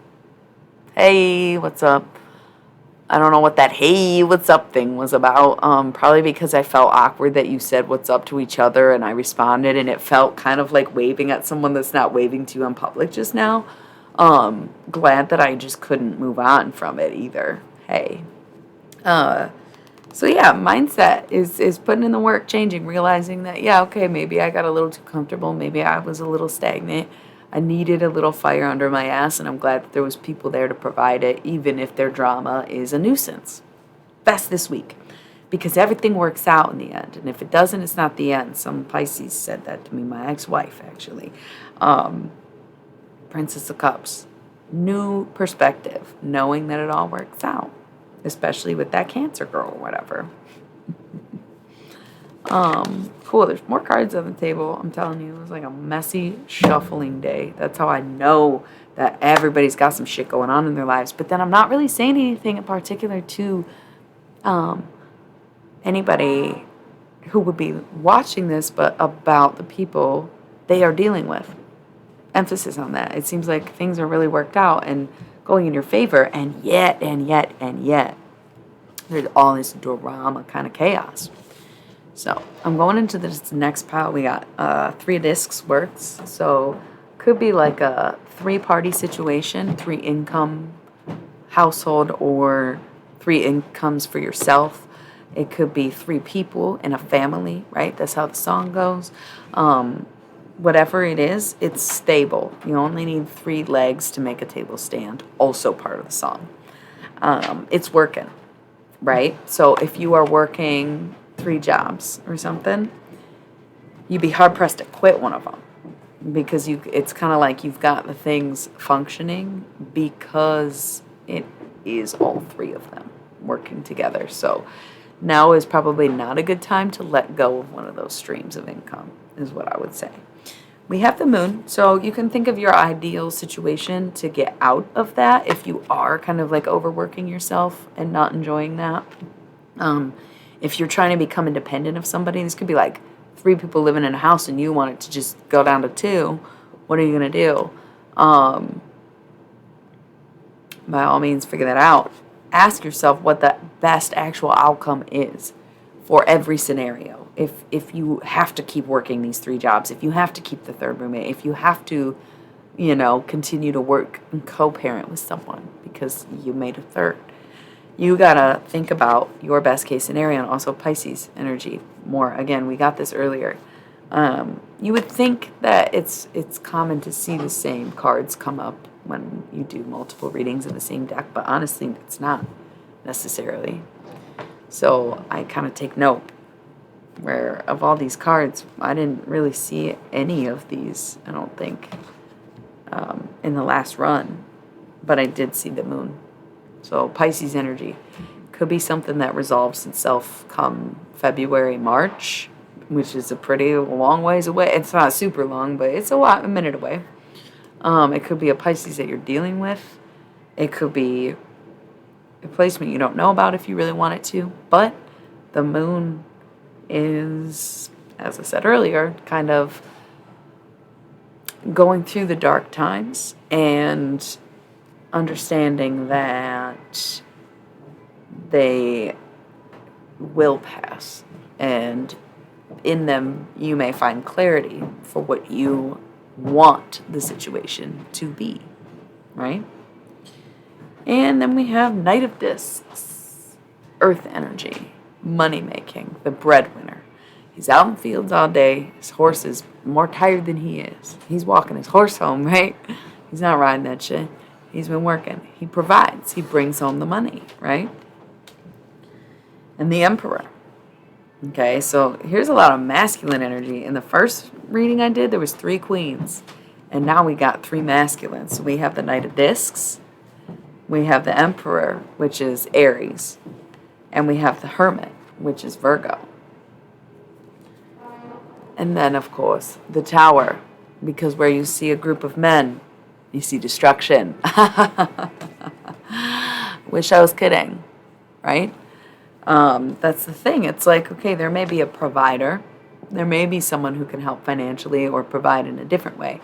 Hey, what's up? I don't know what that hey, what's up thing was about. Probably because I felt awkward that you said what's up to each other and I responded, and it felt kind of like waving at someone that's not waving to you in public just now. Glad that I just couldn't move on from it either. Hey. So yeah, mindset is putting in the work, changing, realizing that, yeah, okay, maybe I got a little too comfortable. Maybe I was a little stagnant. I needed a little fire under my ass, and I'm glad that there was people there to provide it, even if their drama is a nuisance. Best this week, because everything works out in the end, and if it doesn't, it's not the end. Some Pisces said that to me, my ex-wife, actually. Princess of Cups. New perspective, knowing that it all works out, especially with that Cancer girl or whatever. Cool. There's more cards on the table. I'm telling you, it was like a messy shuffling day. That's how I know that everybody's got some shit going on in their lives. But then I'm not really saying anything in particular to anybody who would be watching this, but about the people they are dealing with. Emphasis on that. It seems like things are really worked out and going in your favor, and yet, there's all this drama, kind of chaos. So I'm going into this next pile. We got 3 discs works. So could be like a 3-party situation, 3 income household, or 3 incomes for yourself. It could be 3 people in a family, right? That's how the song goes. Whatever it is, it's stable. You only need 3 legs to make a table stand. Also part of the song. It's working, right? So if you are working 3 jobs or something, you'd be hard pressed to quit one of them, because it's kind of like you've got the things functioning because it is all 3 of them working together. So now is probably not a good time to let go of one of those streams of income, is what I would say. We have the moon, so you can think of your ideal situation to get out of that if you are kind of like overworking yourself and not enjoying that. If you're trying to become independent of somebody, this could be like 3 people living in a house and you want it to just go down to 2. What are you going to do? By all means, figure that out. Ask yourself what the best actual outcome is for every scenario. If you have to keep working these 3 jobs, if you have to keep the 3rd roommate, if you have to, continue to work and co-parent with someone because you made a 3rd. You gotta think about your best case scenario, and also Pisces energy more. Again, we got this earlier. You would think that it's common to see the same cards come up when you do multiple readings of the same deck, but honestly, it's not necessarily. So I kind of take note where of all these cards, I didn't really see any of these, I don't think, in the last run, but I did see the moon. So Pisces energy could be something that resolves itself come February, March, which is a pretty long ways away. It's not super long, but it's a minute away. It could be a Pisces that you're dealing with. It could be a placement you don't know about if you really want it to. But the moon is, as I said earlier, kind of going through the dark times and understanding that they will pass. And in them, you may find clarity for what you want the situation to be, right? And then we have Knight of Discs, earth energy, money making, the breadwinner. He's out in the fields all day. His horse is more tired than he is. He's walking his horse home, right? He's not riding that shit. He's been working. He provides. He brings home the money, right? And the Emperor. Okay, so here's a lot of masculine energy. In the first reading I did, there was 3 queens. And now we got 3 masculines. So we have the Knight of Discs. We have the Emperor, which is Aries. And we have the Hermit, which is Virgo. And then, of course, the Tower, because where you see a group of men, you see destruction. Wish I was kidding, right? That's the thing. It's like, okay, there may be a provider. There may be someone who can help financially or provide in a different way.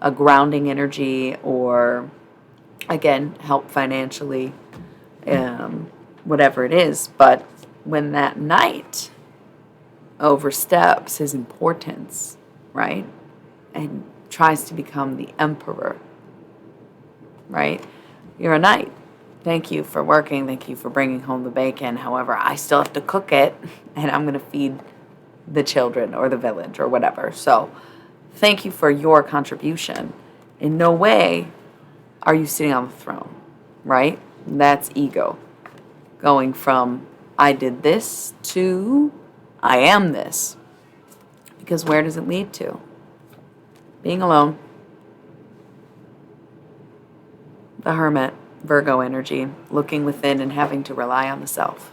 A grounding energy or, again, help financially, whatever it is. But when that knight oversteps his importance, right, and tries to become the emperor, right? You're a knight. Thank you for working. Thank you for bringing home the bacon. However, I still have to cook it, and I'm going to feed the children or the village or whatever. So thank you for your contribution. In no way are you sitting on the throne, right? That's ego. Going from I did this to I am this. Because where does it lead to? Being alone. The Hermit, Virgo energy, looking within and having to rely on the self.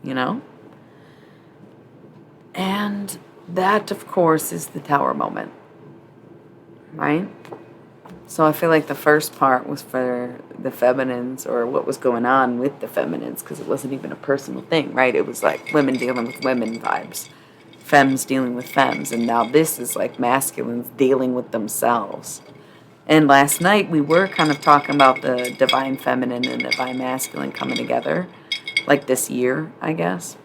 You know? And that, of course, is the Tower moment. Right? So I feel like the first part was for the feminines, or what was going on with the feminines, because it wasn't even a personal thing, right? It was like women dealing with women vibes, femmes dealing with femmes, and now this is like masculines dealing with themselves. And last night we were kind of talking about the divine feminine and divine masculine coming together, like this year, I guess.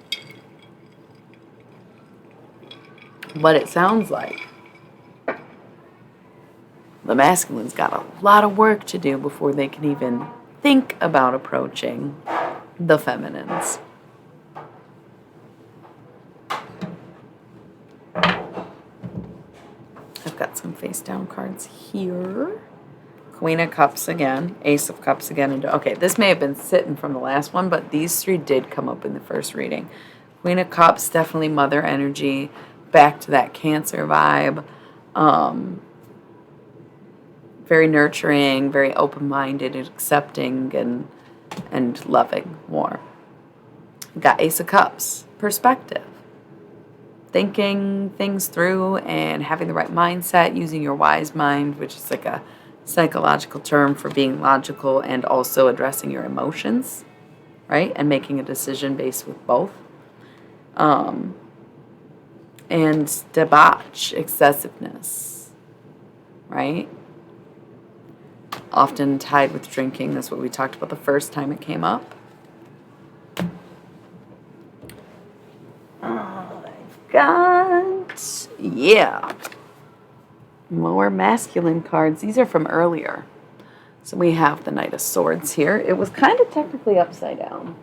But it sounds like the masculine's got a lot of work to do before they can even think about approaching the feminines. I've got some face down cards here. Queen of Cups again, Ace of Cups again. And okay, this may have been sitting from the last one, but these 3 did come up in the first reading. Queen of Cups, definitely mother energy, back to that Cancer vibe. Very nurturing, very open-minded, and accepting, and loving more. Got Ace of Cups, perspective. Thinking things through and having the right mindset, using your wise mind, which is like a psychological term for being logical and also addressing your emotions, right? And making a decision based with both. And debauch, excessiveness, right? Often tied with drinking. That's what we talked about the first time it came up. I've got, more masculine cards. These are from earlier. So we have the Knight of Swords here. It was kind of technically upside down,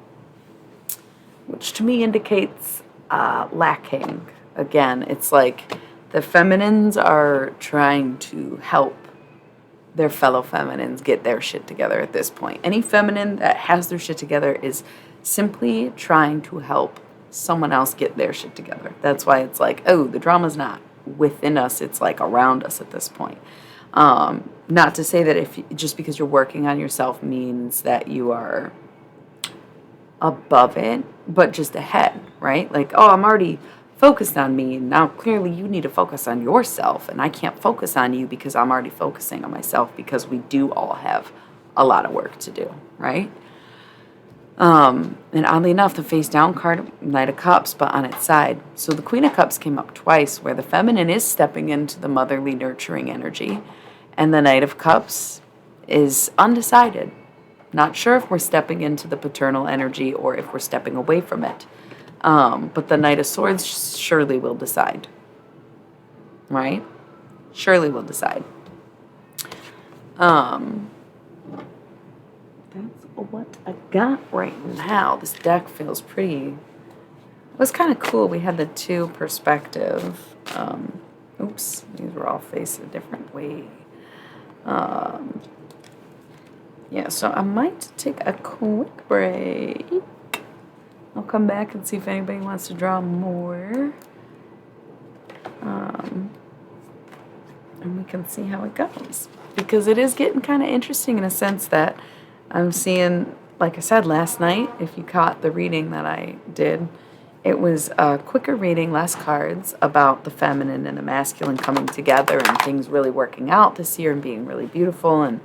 which to me indicates lacking. Again, it's like the feminines are trying to help their fellow feminines get their shit together at this point. Any feminine that has their shit together is simply trying to help someone else get their shit together. That's why it's like, oh, the drama's not within us, it's like around us at this point. Not to say that just because you're working on yourself means that you are above it, but just ahead, right? Like, oh, I'm already focused on me. And now clearly you need to focus on yourself. And I can't focus on you because I'm already focusing on myself, because we do all have a lot of work to do, right? And oddly enough, the face down card, Knight of Cups, but on its side. So the Queen of Cups came up twice, where the feminine is stepping into the motherly, nurturing energy, and the Knight of Cups is undecided. Not sure if we're stepping into the paternal energy or if we're stepping away from it. But the Knight of Swords surely will decide. Right? Surely will decide. That's what I got right now. This deck feels pretty. It was kind of cool. We had the two perspective. Oops, these were all faced a different way. Yeah, so I might take a quick break. I'll come back and see if anybody wants to draw more. And we can see how it goes. Because it is getting kind of interesting in a sense that I'm seeing, like I said last night, if you caught the reading that I did, it was a quicker reading, less cards, about the feminine and the masculine coming together and things really working out this year and being really beautiful and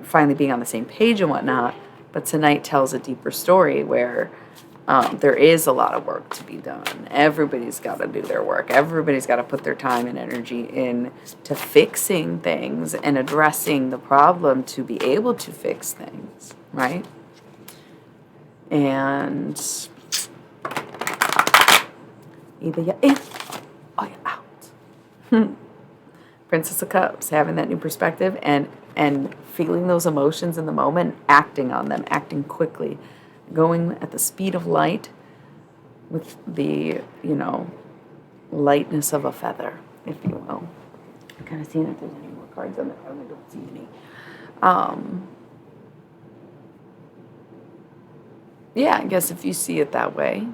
finally being on the same page and whatnot. But tonight tells a deeper story where there is a lot of work to be done. Everybody's got to do their work. Everybody's got to put their time and energy in to fixing things and addressing the problem to be able to fix things, right? And either you're in or you're out. Princess of Cups, having that new perspective and feeling those emotions in the moment, acting on them, acting quickly, going at the speed of light with the, lightness of a feather, if you will. I'm kind of seeing if there's any more cards on there. I don't see any. Yeah, I guess if you see it that way,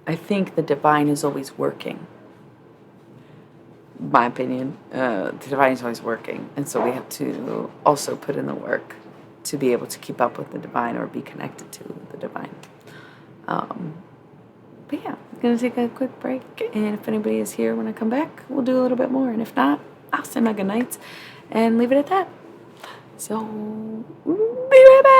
I think the divine is always working. My opinion, the divine is always working. And so we have to also put in the work to be able to keep up with the divine or be connected to the divine. But yeah, I'm going to take a quick break. And if anybody is here when I come back, we'll do a little bit more. And if not, I'll say my good nights and leave it at that. So, be right back.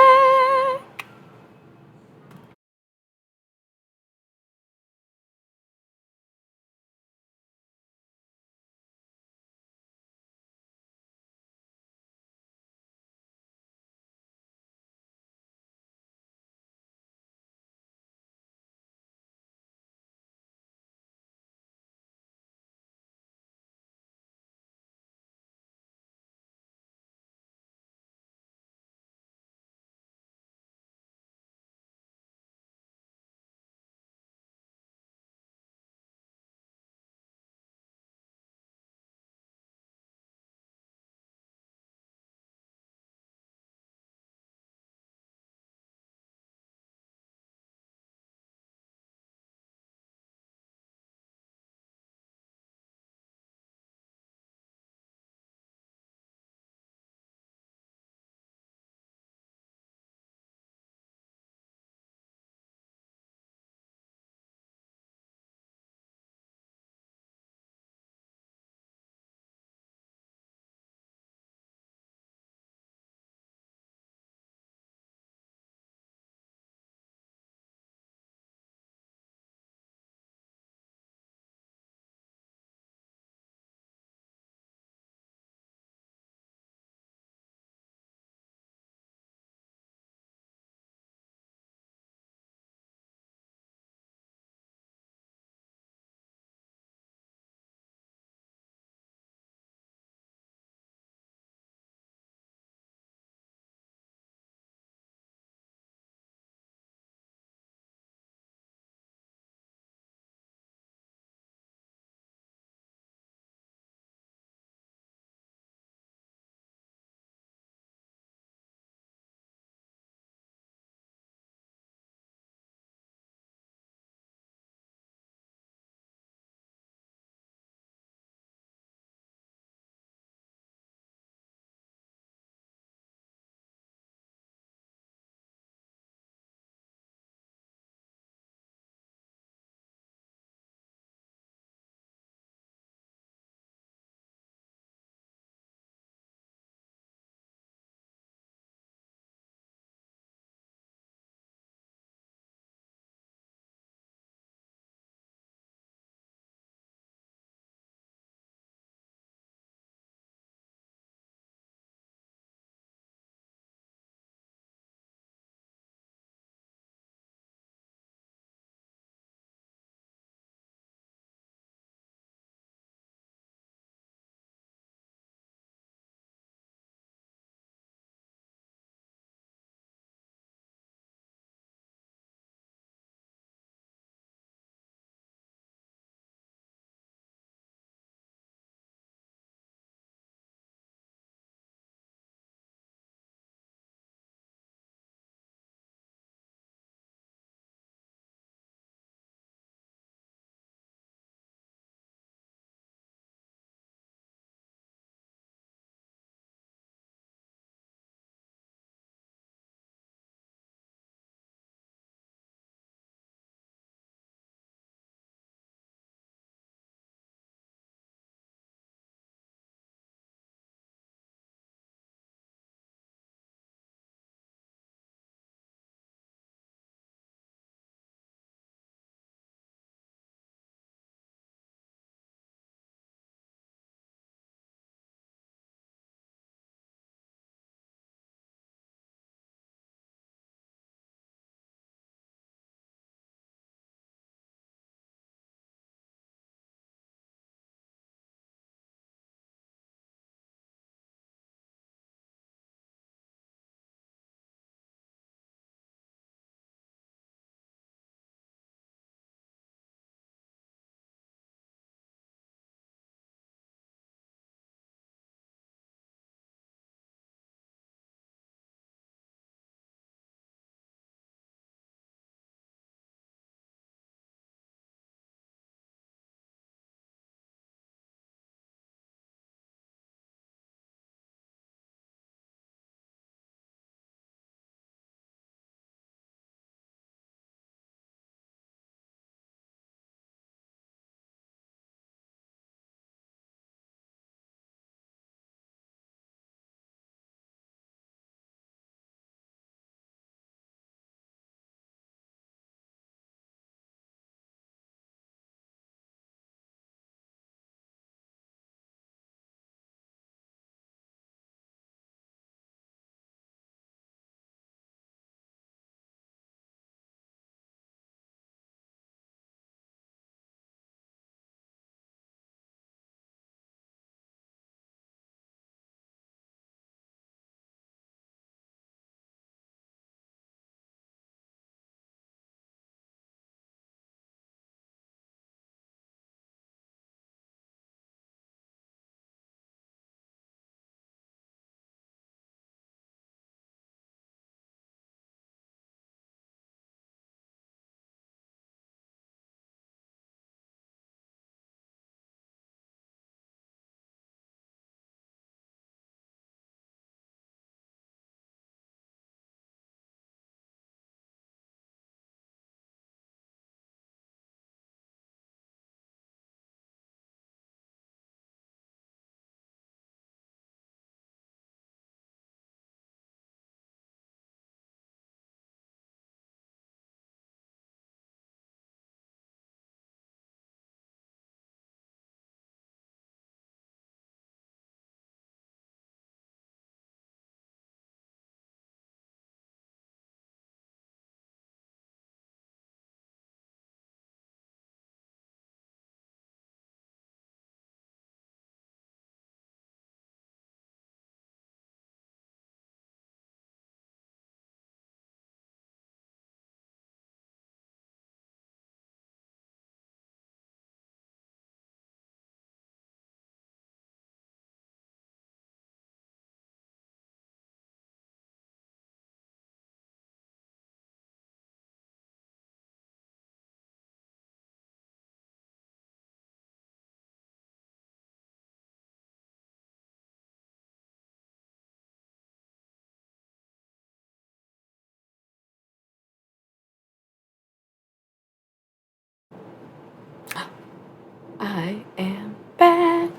I am back.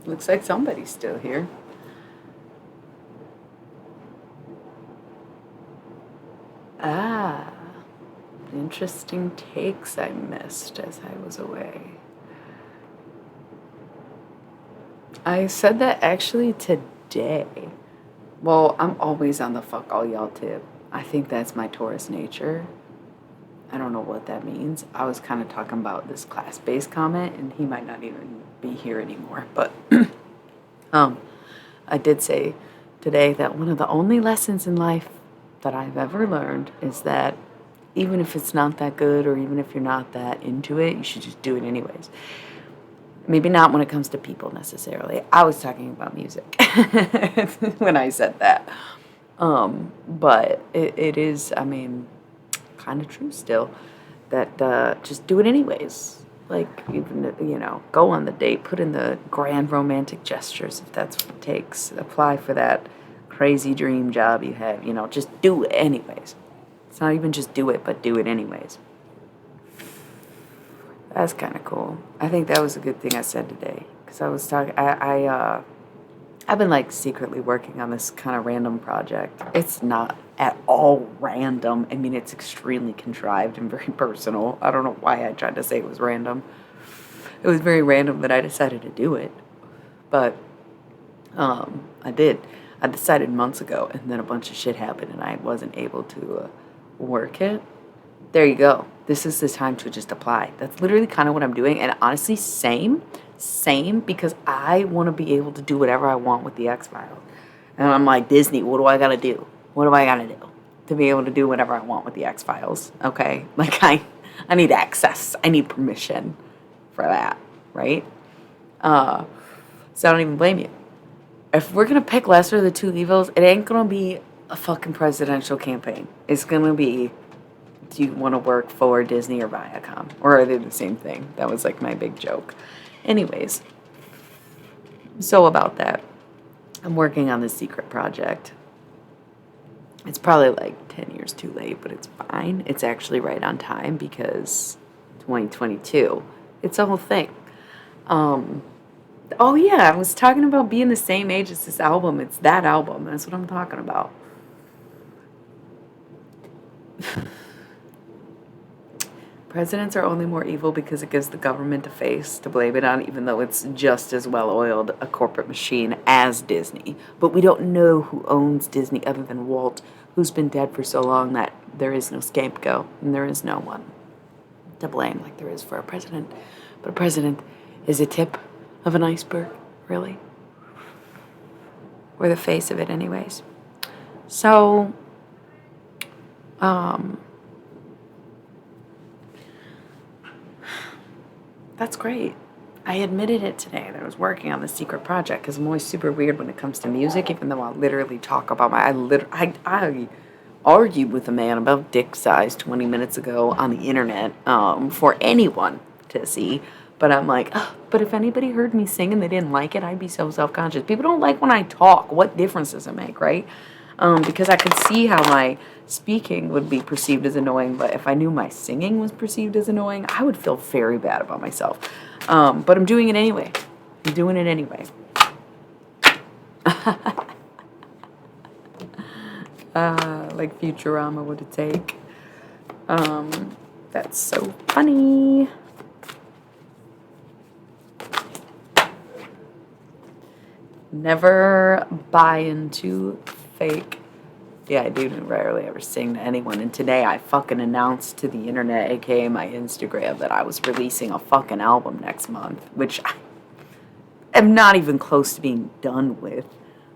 Looks like somebody's still here. Ah, interesting takes I missed as I was away. I said that actually today. Well, I'm always on the fuck all y'all tip. I think that's my Taurus nature. I don't know what that means. I was kind of talking about this class-based comment, and he might not even be here anymore. But I did say today that one of the only lessons in life that I've ever learned is that even if it's not that good, or even if you're not that into it, you should just do it anyways. Maybe not when it comes to people necessarily. I was talking about music when I said that. But it is, I mean, kind of true still, that just do it anyways. Like, even, go on the date, put in the grand romantic gestures if that's what it takes. Apply for that crazy dream job you have, just do it anyways. It's not even just do it, but do it anyways. That's kind of cool. I think that was a good thing I said today, because I was talking, I've been like secretly working on this kind of random project. It's not at all random. I mean, it's extremely contrived and very personal. I don't know why I tried to say it was random. It was very random that I decided to do it. But I did. I decided months ago, and then a bunch of shit happened, and I wasn't able to work it. There you go. This is the time to just apply. That's literally kind of what I'm doing. And honestly, same, because I want to be able to do whatever I want with the X-Files. And I'm like, Disney, what do I got to do? What do I got to do to be able to do whatever I want with the X-Files? Okay? Like, I need access. I need permission for that, right? So I don't even blame you. If we're going to pick lesser of the two evils, it ain't going to be a fucking presidential campaign. It's going to be, do you want to work for Disney or Viacom? Or are they the same thing? That was like my big joke. Anyways, so about that, I'm working on this secret project. It's probably like 10 years too late, but it's fine. It's actually right on time because 2022, it's a whole thing. Oh yeah, I was talking about being the same age as this album. It's that album. That's what I'm talking about. Presidents are only more evil because it gives the government a face to blame it on, even though it's just as well-oiled a corporate machine as Disney. But we don't know who owns Disney other than Walt, who's been dead for so long that there is no scapegoat, and there is no one to blame like there is for a president. But a president is a tip of an iceberg, really. Or the face of it anyways. So, that's great. I admitted it today that I was working on this secret project because I'm always super weird when it comes to music, even though I literally talk about I argued with a man about dick size 20 minutes ago on the internet for anyone to see. But I'm like, but if anybody heard me sing and they didn't like it, I'd be so self-conscious. People don't like when I talk. What difference does it make, right? Because I could see how my speaking would be perceived as annoying, but if I knew my singing was perceived as annoying, I would feel very bad about myself. But I'm doing it anyway. I'm doing it anyway. Like Futurama would it take. That's so funny. Never buy into fake. Yeah, I do rarely ever sing to anyone. And today I fucking announced to the internet, aka my Instagram, that I was releasing a fucking album next month, which I am not even close to being done with.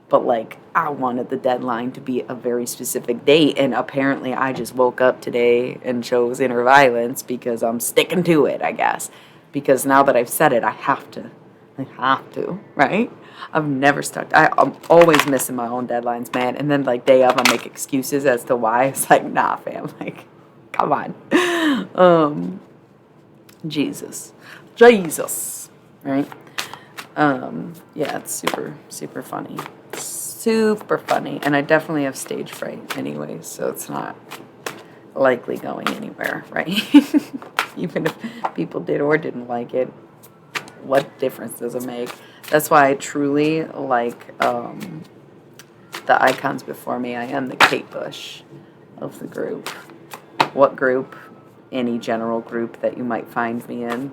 But like, I wanted the deadline to be a very specific date, and apparently I just woke up today and chose Inner Violence because I'm sticking to it, I guess. Because now that I've said it, I have to, right? I've never stuck. I'm always missing my own deadlines, man. And then like day of, I make excuses as to why. It's like, nah, fam. Like, come on. Jesus, right? Yeah, it's super, super funny. Super funny. And I definitely have stage fright anyway, so it's not likely going anywhere, right? Even if people did or didn't like it. what difference does it make? That's why I truly like the icons before me. I am the Kate Bush of the group. What group? Any general group that you might find me in.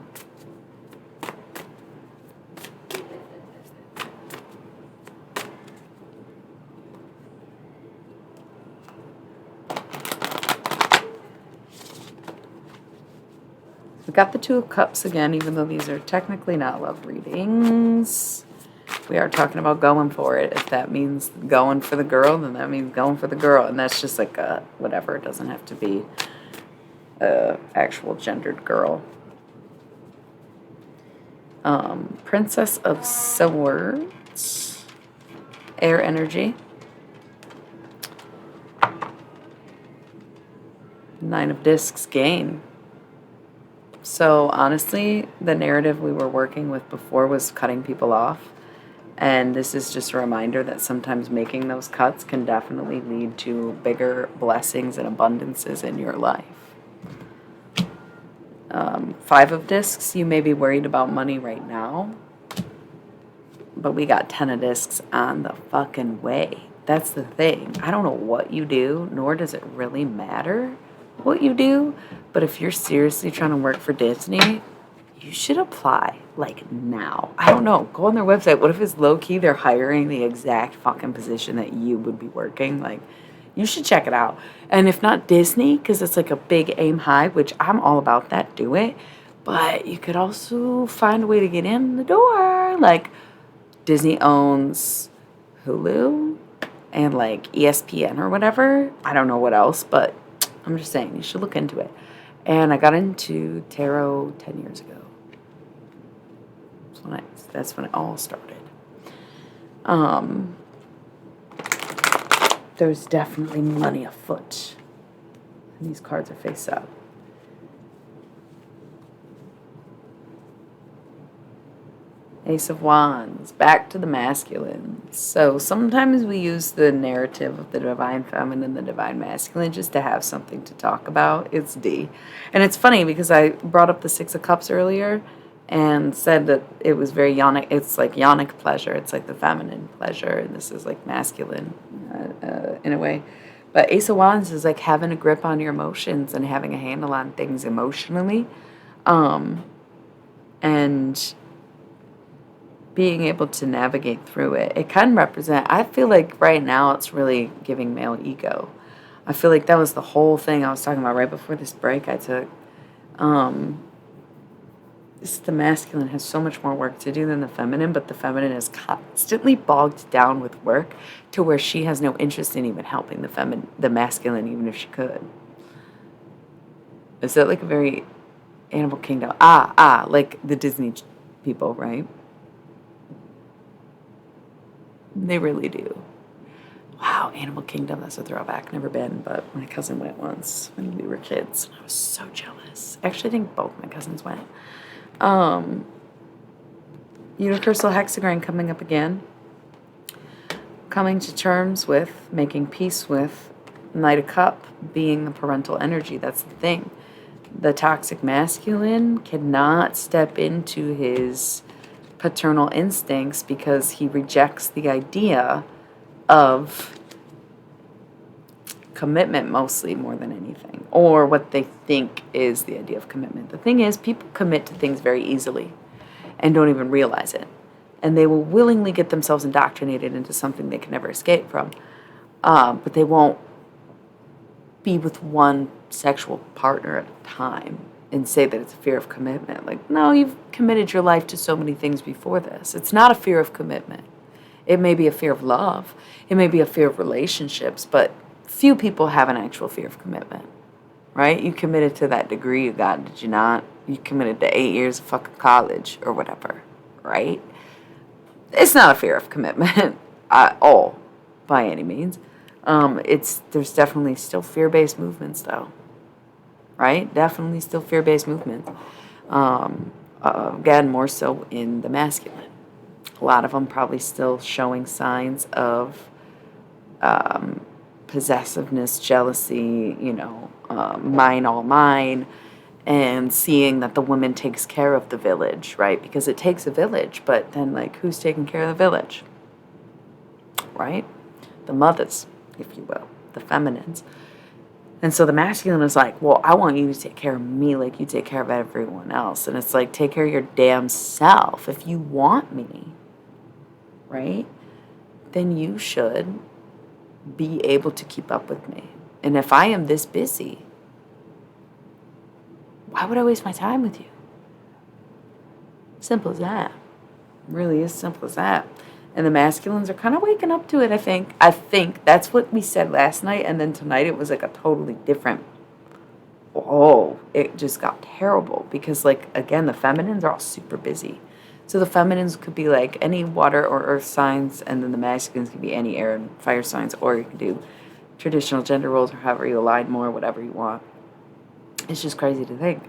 We got the Two of Cups again, even though these are technically not love readings. We are talking about going for it. If that means going for the girl, then that means going for the girl. And that's just like a whatever. It doesn't have to be a actual gendered girl. Princess of Swords. Air energy. Nine of Discs, gain. So honestly, the narrative we were working with before was cutting people off. And this is just a reminder that sometimes making those cuts can definitely lead to bigger blessings and abundances in your life. Five of Discs, you may be worried about money right now. But we got 10 of Discs on the fucking way. That's the thing. I don't know what you do, nor does it really matter what you do, but if you're seriously trying to work for Disney, you should apply like now. I don't know. Go on their website. What if it's low key they're hiring the exact fucking position that you would be working? Like, you should check it out. And if not Disney, because it's like a big aim high, which I'm all about that, do it. But you could also find a way to get in the door. Like, Disney owns Hulu and like ESPN or whatever. I don't know what else, but I'm just saying, you should look into it. And I got into tarot 10 years ago. That's when it all started. There's definitely money afoot. And these cards are face up. Ace of Wands, back to the masculine. So sometimes we use the narrative of the divine feminine, the divine masculine, just to have something to talk about. It's D. And it's funny because I brought up the Six of Cups earlier and said that it was very yonic. It's like yonic pleasure. It's like the feminine pleasure. And this is like masculine in a way. But Ace of Wands is like having a grip on your emotions and having a handle on things emotionally. And being able to navigate through it. It can represent, I feel like right now it's really giving male ego. I feel like that was the whole thing I was talking about right before this break I took. The masculine has so much more work to do than the feminine, but the feminine is constantly bogged down with work to where she has no interest in even helping the masculine, even if she could. Is that like a very Animal Kingdom? Like the Disney people, right? They really do. Wow, Animal Kingdom, that's a throwback. Never been, but my cousin went once when we were kids. And I was so jealous. Actually, I think both my cousins went. Universal Hexagram coming up again. Coming to terms with, making peace with, Knight of Cup being the parental energy. That's the thing. The toxic masculine cannot step into his paternal instincts because he rejects the idea of commitment mostly more than anything, or what they think is the idea of commitment. The thing is, people commit to things very easily and don't even realize it, and they will willingly get themselves indoctrinated into something they can never escape from, but they won't be with one sexual partner at a time and say that it's a fear of commitment. Like, no, you've committed your life to so many things before this. It's not a fear of commitment. It may be a fear of love. It may be a fear of relationships, but few people have an actual fear of commitment, right? You committed to that degree you got, did you not? You committed to 8 years of fucking college or whatever, right? It's not a fear of commitment at all, by any means. There's definitely still fear-based movements, though. Right? Definitely still fear-based movements. Again, more so in the masculine. A lot of them probably still showing signs of possessiveness, jealousy, mine all mine, and seeing that the woman takes care of the village, right? Because it takes a village, but then, like, who's taking care of the village, right? The mothers, if you will, the feminines. And so the masculine is like, well, I want you to take care of me like you take care of everyone else. And it's like, take care of your damn self. If you want me, right, then you should be able to keep up with me. And if I am this busy, why would I waste my time with you? Simple as that. Really is simple as that. And the masculines are kind of waking up to it, I think. I think that's what we said last night, and then tonight it was like a totally different, oh, it just got terrible. Because, like, again, the feminines are all super busy. So the feminines could be like any water or earth signs, and then the masculines could be any air and fire signs, or you could do traditional gender roles or however you align more, whatever you want. It's just crazy to think.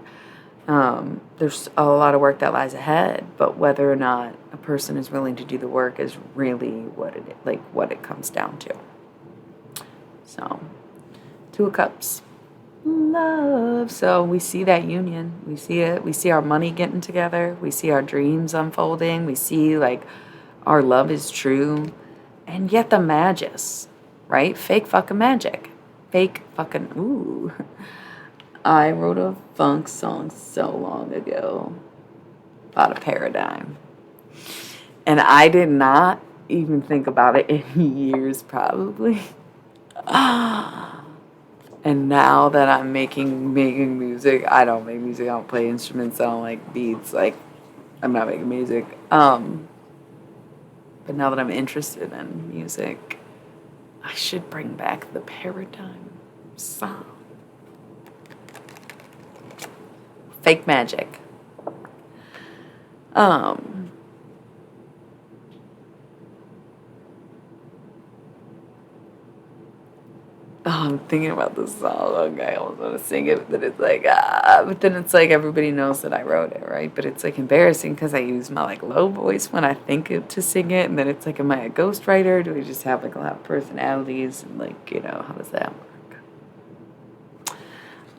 There's a lot of work that lies ahead, but whether or not a person is willing to do the work is really what it comes down to. So, Two of Cups, love. So we see that union. We see it. We see our money getting together. We see our dreams unfolding. We see, like, our love is true, and yet the magus, right? Fake fucking magic. Fake fucking ooh. I wrote a funk song so long ago about a paradigm. And I did not even think about it in years, probably. And now that I'm making music, I don't make music, I don't play instruments, I don't like beats, like, I'm not making music. But now that I'm interested in music, I should bring back the paradigm song. Fake magic. I'm thinking about this song. Okay, I almost want to sing it, but it's like, but then it's like everybody knows that I wrote it, right? But it's like embarrassing because I use my, like, low voice when I think to sing it, and then it's like, am I a ghostwriter? Do we just have, like, a lot of personalities, and, like, you know, how does that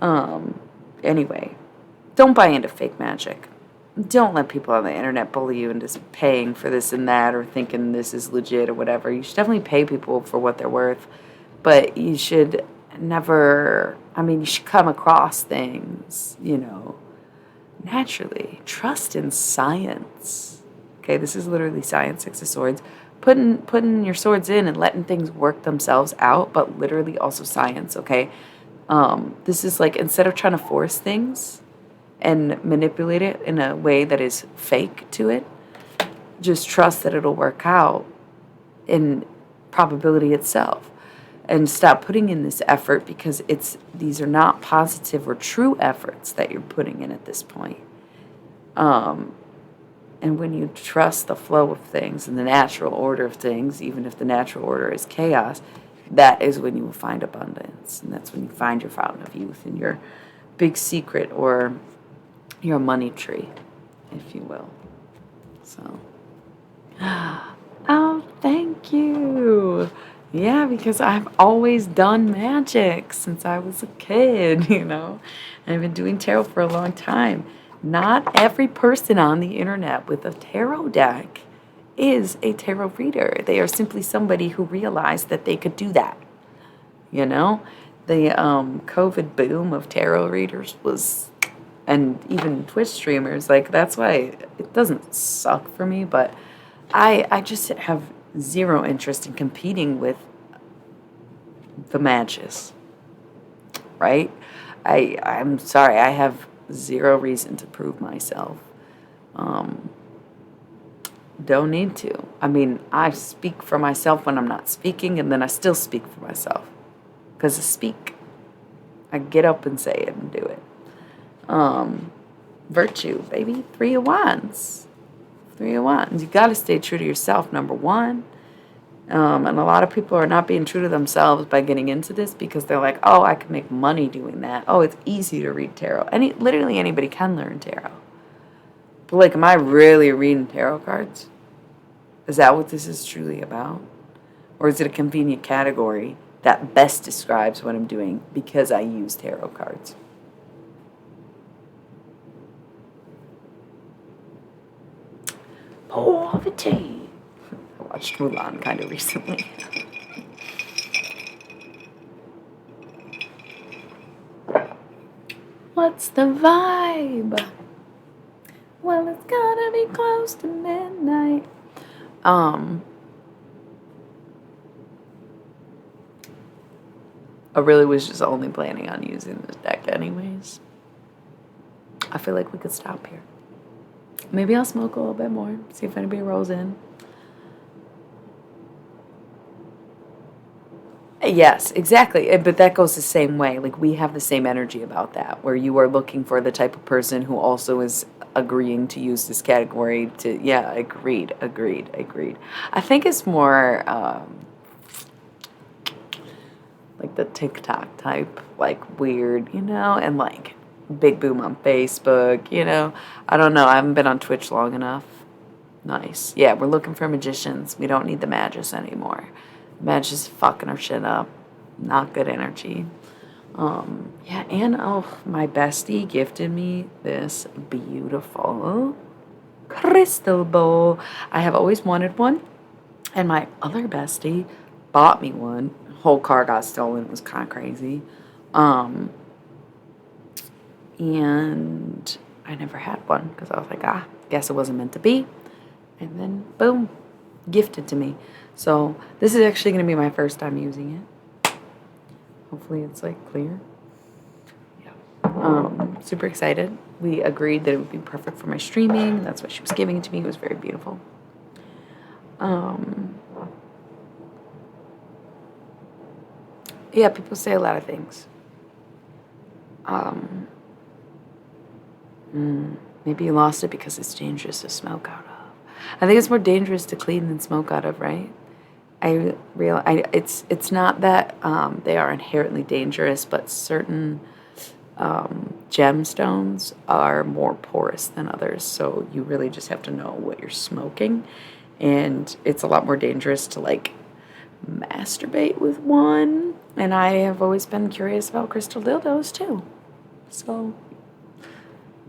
work? Anyway, don't buy into fake magic. Don't let people on the internet bully you into paying for this and that, or thinking this is legit or whatever. You should definitely pay people for what they're worth. But you should never, you should come across things, naturally. Trust in science. Okay, this is literally science, Six of Swords. Putting your swords in and letting things work themselves out, but literally also science, okay? This is like, instead of trying to force things and manipulate it in a way that is fake to it, just trust that it'll work out in probability itself. And stop putting in this effort, because these are not positive or true efforts that you're putting in at this point. And when you trust the flow of things and the natural order of things, even if the natural order is chaos, that is when you will find abundance. And that's when you find your fountain of youth and your big secret, or your money tree, if you will. So, oh, thank you. Yeah, because I've always done magic since I was a kid, And I've been doing tarot for a long time. Not every person on the internet with a tarot deck is a tarot reader. They are simply somebody who realized that they could do that. The COVID boom of tarot readers was, and even Twitch streamers, like, that's why it doesn't suck for me, but I just have zero interest in competing with the matches, right? I'm sorry, I have zero reason to prove myself. Don't need to. I speak for myself when I'm not speaking, and then I still speak for myself. Because I get up and say it and do it. Virtue, baby. 3 of Wands. 3 of Wands. You got to stay true to yourself, number one. And a lot of people are not being true to themselves by getting into this, because they're like, oh, I can make money doing that. Oh, it's easy to read tarot. Literally anybody can learn tarot. But, like, am I really reading tarot cards? Is that what this is truly about? Or is it a convenient category that best describes what I'm doing because I use tarot cards? Poverty. I watched Mulan kind of recently. What's the vibe? Well, it's gotta be close to midnight. I really was just only planning on using this deck anyways. I feel like we could stop here. Maybe I'll smoke a little bit more, see if anybody rolls in. Yes, exactly. But that goes the same way. Like, we have the same energy about that, where you are looking for the type of person who also is agreeing to use this category to, yeah, agreed. I think it's more like the TikTok type, like weird, and like big boom on Facebook, I don't know. I haven't been on Twitch long enough. Nice. Yeah, we're looking for magicians. We don't need the magus anymore. Magus is fucking our shit up. Not good energy. Yeah, and my bestie gifted me this beautiful crystal bowl. I have always wanted one, and my other bestie bought me one. Whole car got stolen. It was kind of crazy. And I never had one because I was like, guess it wasn't meant to be. And then, boom, gifted to me. So this is actually going to be my first time using it. Hopefully it's like clear. Yeah. Super excited. We agreed that it would be perfect for my streaming. That's why she was giving it to me. It was very beautiful. Yeah, people say a lot of things. Maybe you lost it because it's dangerous to smoke out of. I think it's more dangerous to clean than smoke out of, right? It's not that they are inherently dangerous, but certain gemstones are more porous than others. So you really just have to know what you're smoking, and it's a lot more dangerous to like masturbate with one. And I have always been curious about crystal dildos too. So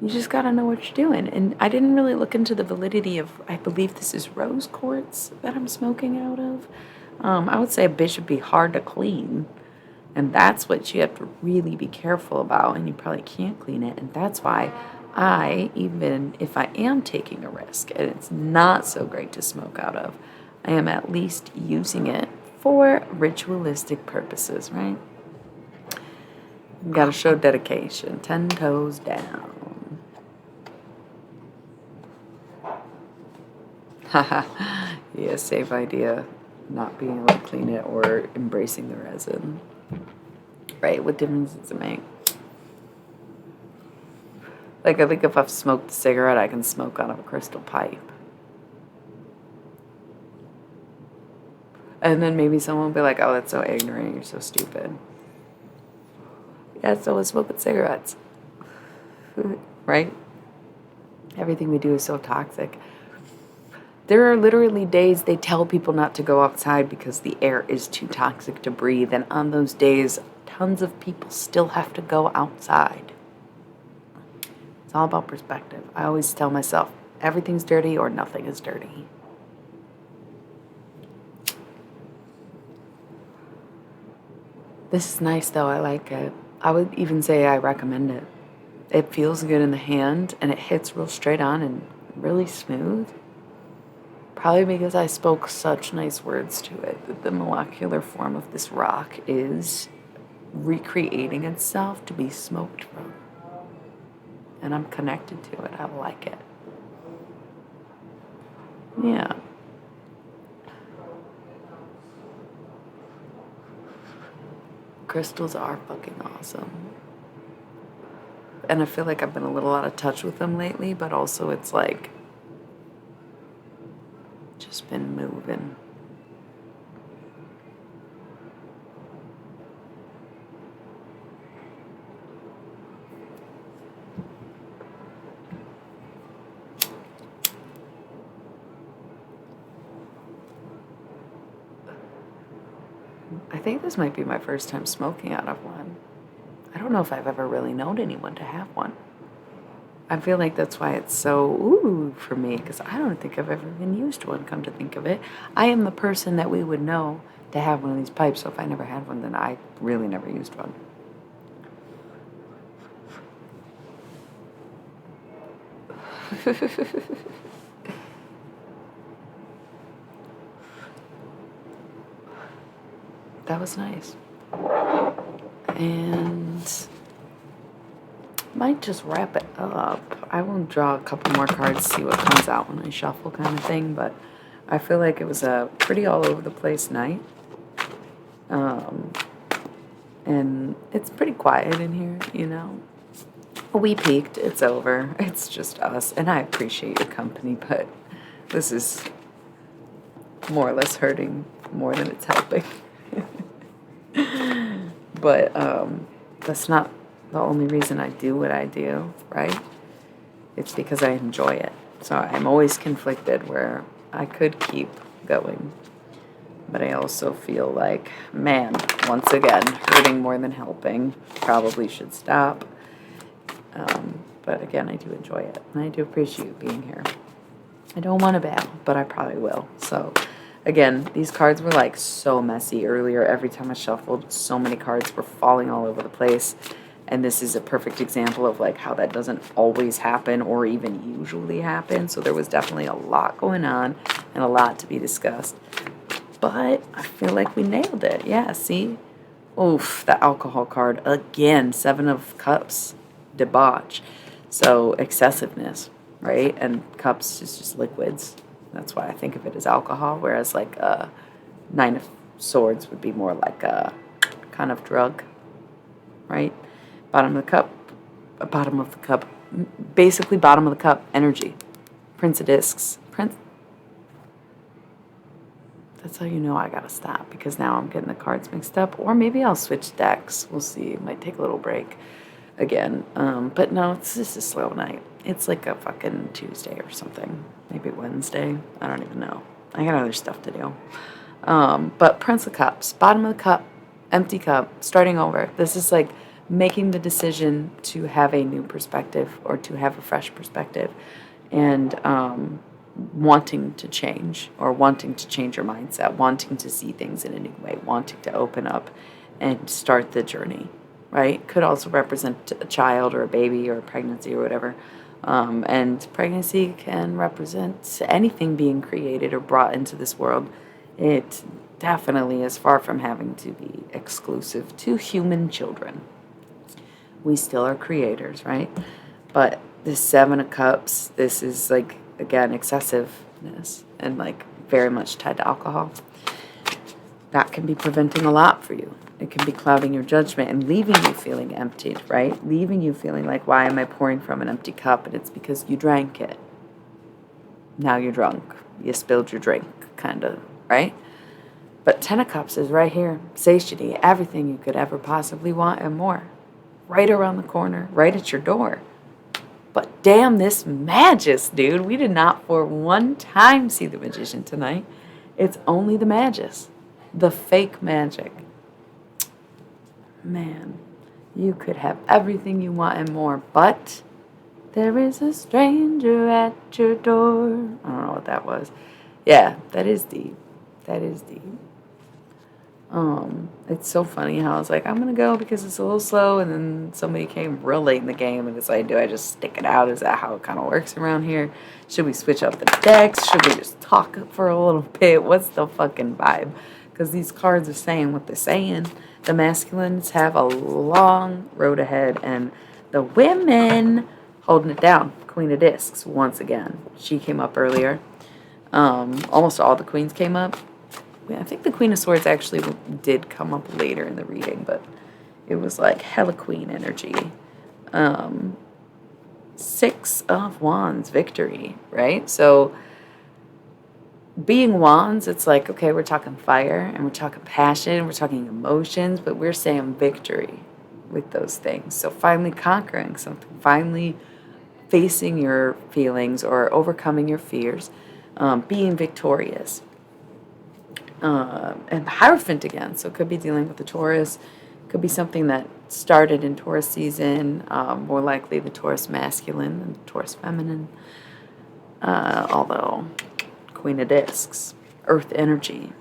you just gotta know what you're doing. And I didn't really look into the validity of, I believe this is rose quartz that I'm smoking out of. I would say a bitch would be hard to clean. And that's what you have to really be careful about. And you probably can't clean it. And that's why even if I am taking a risk and it's not so great to smoke out of, I am at least using it for ritualistic purposes, right? Gotta show dedication. 10 toes down. Haha. Yeah, safe idea. Not being able to clean it or embracing the resin. Right, what difference does it make? Like, I think if I've smoked a cigarette, I can smoke out of a crystal pipe. And then maybe someone will be like, oh, that's so ignorant, you're so stupid. Yeah, so is smoking cigarettes. Right? Everything we do is so toxic. There are literally days they tell people not to go outside because the air is too toxic to breathe. And on those days, tons of people still have to go outside. It's all about perspective. I always tell myself, everything's dirty or nothing is dirty. This is nice though, I like it. I would even say I recommend it. It feels good in the hand and it hits real straight on and really smooth. Probably because I spoke such nice words to it that the molecular form of this rock is recreating itself to be smoked from. And I'm connected to it. I like it. Yeah. Crystals are fucking awesome. And I feel like I've been a little out of touch with them lately, but also it's like just been moving. I think this might be my first time smoking out of one. I don't know if I've ever really known anyone to have one. I feel like that's why it's so ooh for me, because I don't think I've ever even used one, come to think of it. I am the person that we would know to have one of these pipes, so if I never had one, then I really never used one. That was nice. And might just wrap it up. I will draw a couple more cards, see what comes out when I shuffle kind of thing, but I feel like it was a pretty all over the place night. And it's pretty quiet in here, you know. We peaked, it's over, it's just us, and I appreciate your company, but this is more or less hurting more than it's helping. But that's not the only reason I do what I do, right? It's because I enjoy it. So I'm always conflicted where I could keep going, but I also feel like, man, once again, hurting more than helping. Probably should stop. But again, I do enjoy it, and I do appreciate being here. I don't want to bail, but I probably will. So again, these cards were like so messy earlier. Every time I shuffled, so many cards were falling all over the place. And this is a perfect example of like how that doesn't always happen or even usually happen. So there was definitely a lot going on and a lot to be discussed. But I feel like we nailed it. Yeah, see? Oof, the alcohol card. Again, 7 of Cups. Debauch. So excessiveness, right? And cups is just liquids. That's why I think of it as alcohol, whereas like 9 of Swords would be more like a kind of drug, right? Bottom of the cup, basically bottom of the cup energy. Prince of Discs. That's how you know I gotta stop, because now I'm getting the cards mixed up. Or maybe I'll switch decks. We'll see. It might take a little break again. But no, it's just a slow night. It's like a fucking Tuesday or something. Maybe Wednesday. I don't even know. I got other stuff to do. But Prince of Cups, bottom of the cup, empty cup, starting over. This is like making the decision to have a new perspective or to have a fresh perspective, and wanting to change, or wanting to change your mindset, wanting to see things in a new way, wanting to open up and start the journey, right? Could also represent a child or a baby or a pregnancy or whatever. And pregnancy can represent anything being created or brought into this world. It definitely is far from having to be exclusive to human children. We still are creators, right? But this 7 of Cups, this is like, again, excessiveness and like very much tied to alcohol. That can be preventing a lot for you. It can be clouding your judgment and leaving you feeling emptied, right? Leaving you feeling like, why am I pouring from an empty cup? And it's because you drank it. Now you're drunk. You spilled your drink, kind of, right? But 10 of Cups is right here. Satiety, everything you could ever possibly want and more. Right around the corner, right at your door. But damn this Magus, dude. We did not for one time see the Magician tonight. It's only the Magus. The fake magic. Man, you could have everything you want and more, but there is a stranger at your door. I don't know what that was. Yeah, that is deep. That is deep. It's so funny how I was like, I'm gonna go because it's a little slow, and then somebody came real late in the game and it's like, do I just stick it out? Is that how it kind of works around here? Should we switch up the decks? Should we just talk for a little bit? What's the fucking vibe? Because these cards are saying what they're saying. The masculines have a long road ahead, and the women holding it down. Queen of Discs, once again. She came up earlier. Almost all the queens came up. I think the Queen of Swords actually did come up later in the reading, but it was like hella queen energy. 6 of Wands, victory, right? So being Wands, it's like, okay, we're talking fire and we're talking passion, we're talking emotions, but we're saying victory with those things. So finally conquering something, finally facing your feelings or overcoming your fears, being victorious. And Hierophant again, so it could be dealing with the Taurus, Could be something that started in Taurus season, more likely the Taurus masculine than the Taurus feminine. Although, Queen of Discs, Earth energy.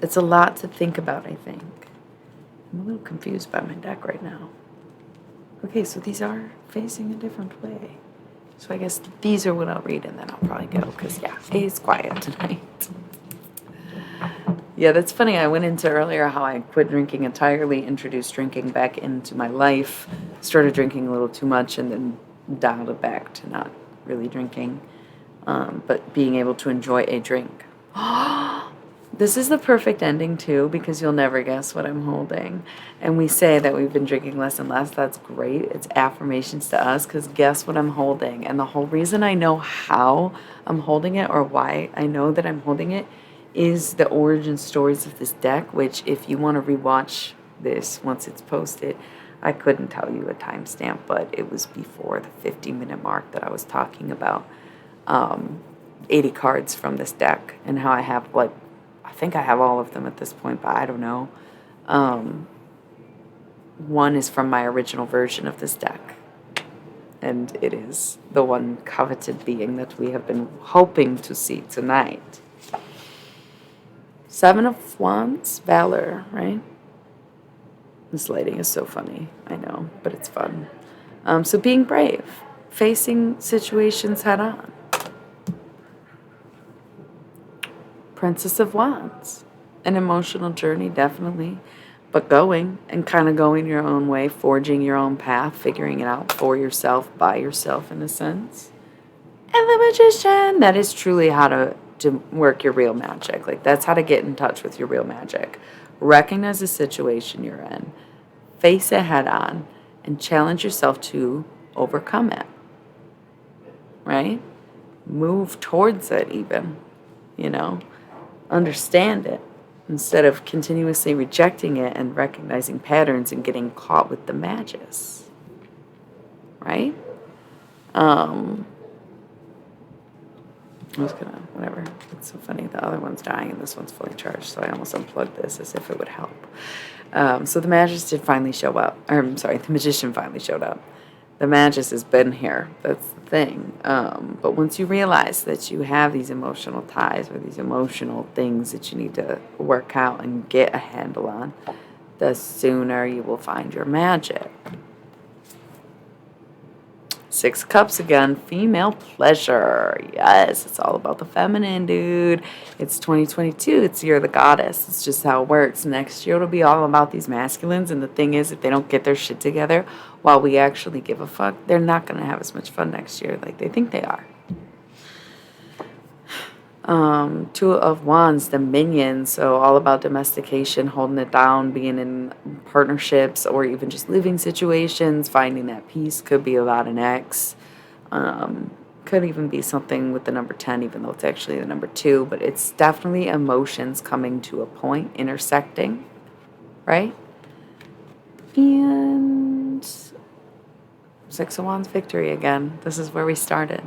It's a lot to think about, I think. I'm a little confused by my deck right now. Okay, so these are facing a different way. So I guess these are what I'll read, and then I'll probably go, because, yeah, it's quiet tonight. Yeah, that's funny. I went into earlier how I quit drinking entirely, introduced drinking back into my life, started drinking a little too much, and then dialed it back to not really drinking, but being able to enjoy a drink. This is the perfect ending, too, because you'll never guess what I'm holding. And we say that we've been drinking less and less. That's great. It's affirmations to us, because guess what I'm holding? And the whole reason I know how I'm holding it, or why I know that I'm holding it, is the origin stories of this deck, which if you want to rewatch this once it's posted, I couldn't tell you a timestamp, but it was before the 50-minute mark that I was talking about 80 cards from this deck, and how I have, like, I think I have all of them at this point, but I don't know. One is from my original version of this deck, and it is the one coveted being that we have been hoping to see tonight. 7 of Wands, Valor, right? This lighting is so funny, I know, but it's fun. So being brave, facing situations head on. Princess of Wands, an emotional journey, definitely, but going and kind of going your own way, forging your own path, figuring it out for yourself, by yourself in a sense. And the Magician, that is truly how to work your real magic. Like, that's how to get in touch with your real magic. Recognize the situation you're in, face it head on, and challenge yourself to overcome it, right? Move towards it even, understand it, instead of continuously rejecting it and recognizing patterns and getting caught with the magus, right? I was gonna, whatever. It's so funny. The other one's dying and this one's fully charged, so I almost unplugged this as if it would help. So the Magus did finally show up. The Magician finally showed up. The Magus has been here. That's the thing. But once you realize that you have these emotional ties or these emotional things that you need to work out and get a handle on, the sooner you will find your magic. 6 Cups again, female pleasure. Yes, it's all about the feminine, dude. It's 2022. It's Year of the Goddess. It's just how it works. Next year, it'll be all about these masculines. And the thing is, if they don't get their shit together while we actually give a fuck, they're not going to have as much fun next year like they think they are. 2 of Wands, Dominion. So all about domestication, holding it down, being in partnerships or even just living situations, finding that peace. Could be about an ex. Could even be something with the number 10, even though it's actually the number 2. But it's definitely emotions coming to a point, intersecting, right? And 6 of Wands, victory again. This is where we started.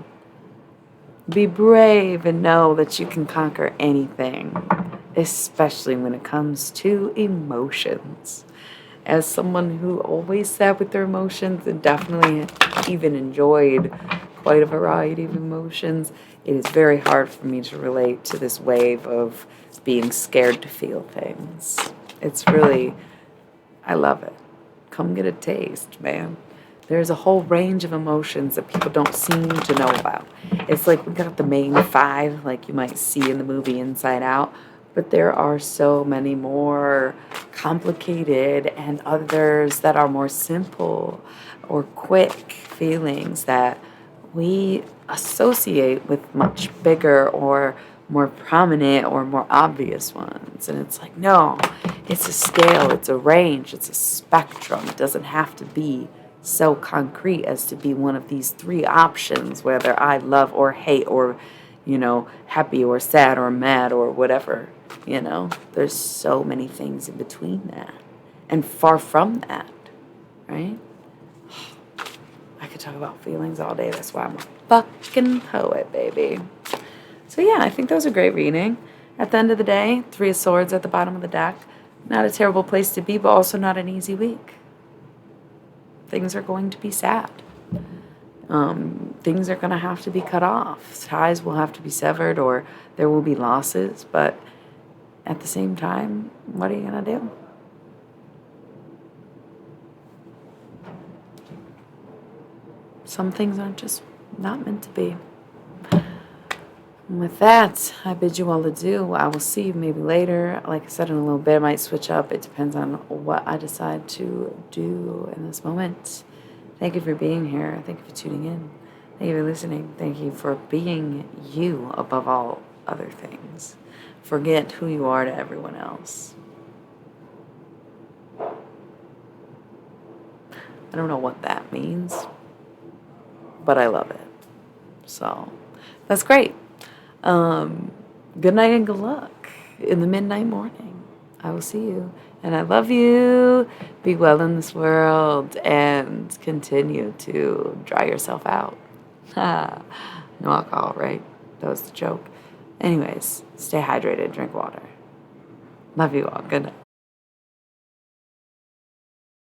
Be brave and know that you can conquer anything, especially when it comes to emotions. As someone who always sat with their emotions and definitely even enjoyed quite a variety of emotions, it is very hard for me to relate to this wave of being scared to feel things. It's really, I love it. Come get a taste, man. There's a whole range of emotions that people don't seem to know about. It's like we got the main 5, like you might see in the movie Inside Out, but there are so many more complicated and others that are more simple or quick feelings that we associate with much bigger or more prominent or more obvious ones. And it's like, no, it's a scale, it's a range, it's a spectrum. It doesn't have to be so concrete as to be one of these 3 options, whether I love or hate or, happy or sad or mad or whatever, There's so many things in between that and far from that, right? I could talk about feelings all day. That's why I'm a fucking poet, baby. So yeah, I think that was a great reading. At the end of the day, 3 of Swords at the bottom of the deck. Not a terrible place to be, but also not an easy week. Things are going to be sad. Things are going to have to be cut off. Ties will have to be severed, or there will be losses. But at the same time, what are you going to do? Some things aren't just not meant to be. And with that, I bid you all adieu. I will see you maybe later. Like I said, in a little bit, I might switch up. It depends on what I decide to do in this moment. Thank you for being here. Thank you for tuning in. Thank you for listening. Thank you for being you above all other things. Forget who you are to everyone else. I don't know what that means, but I love it. So that's great. Good night and good luck in the midnight morning. I will see you. And I love you. Be well in this world and continue to dry yourself out. No alcohol, right? That was the joke. Anyways, stay hydrated, drink water. Love you all. Good night.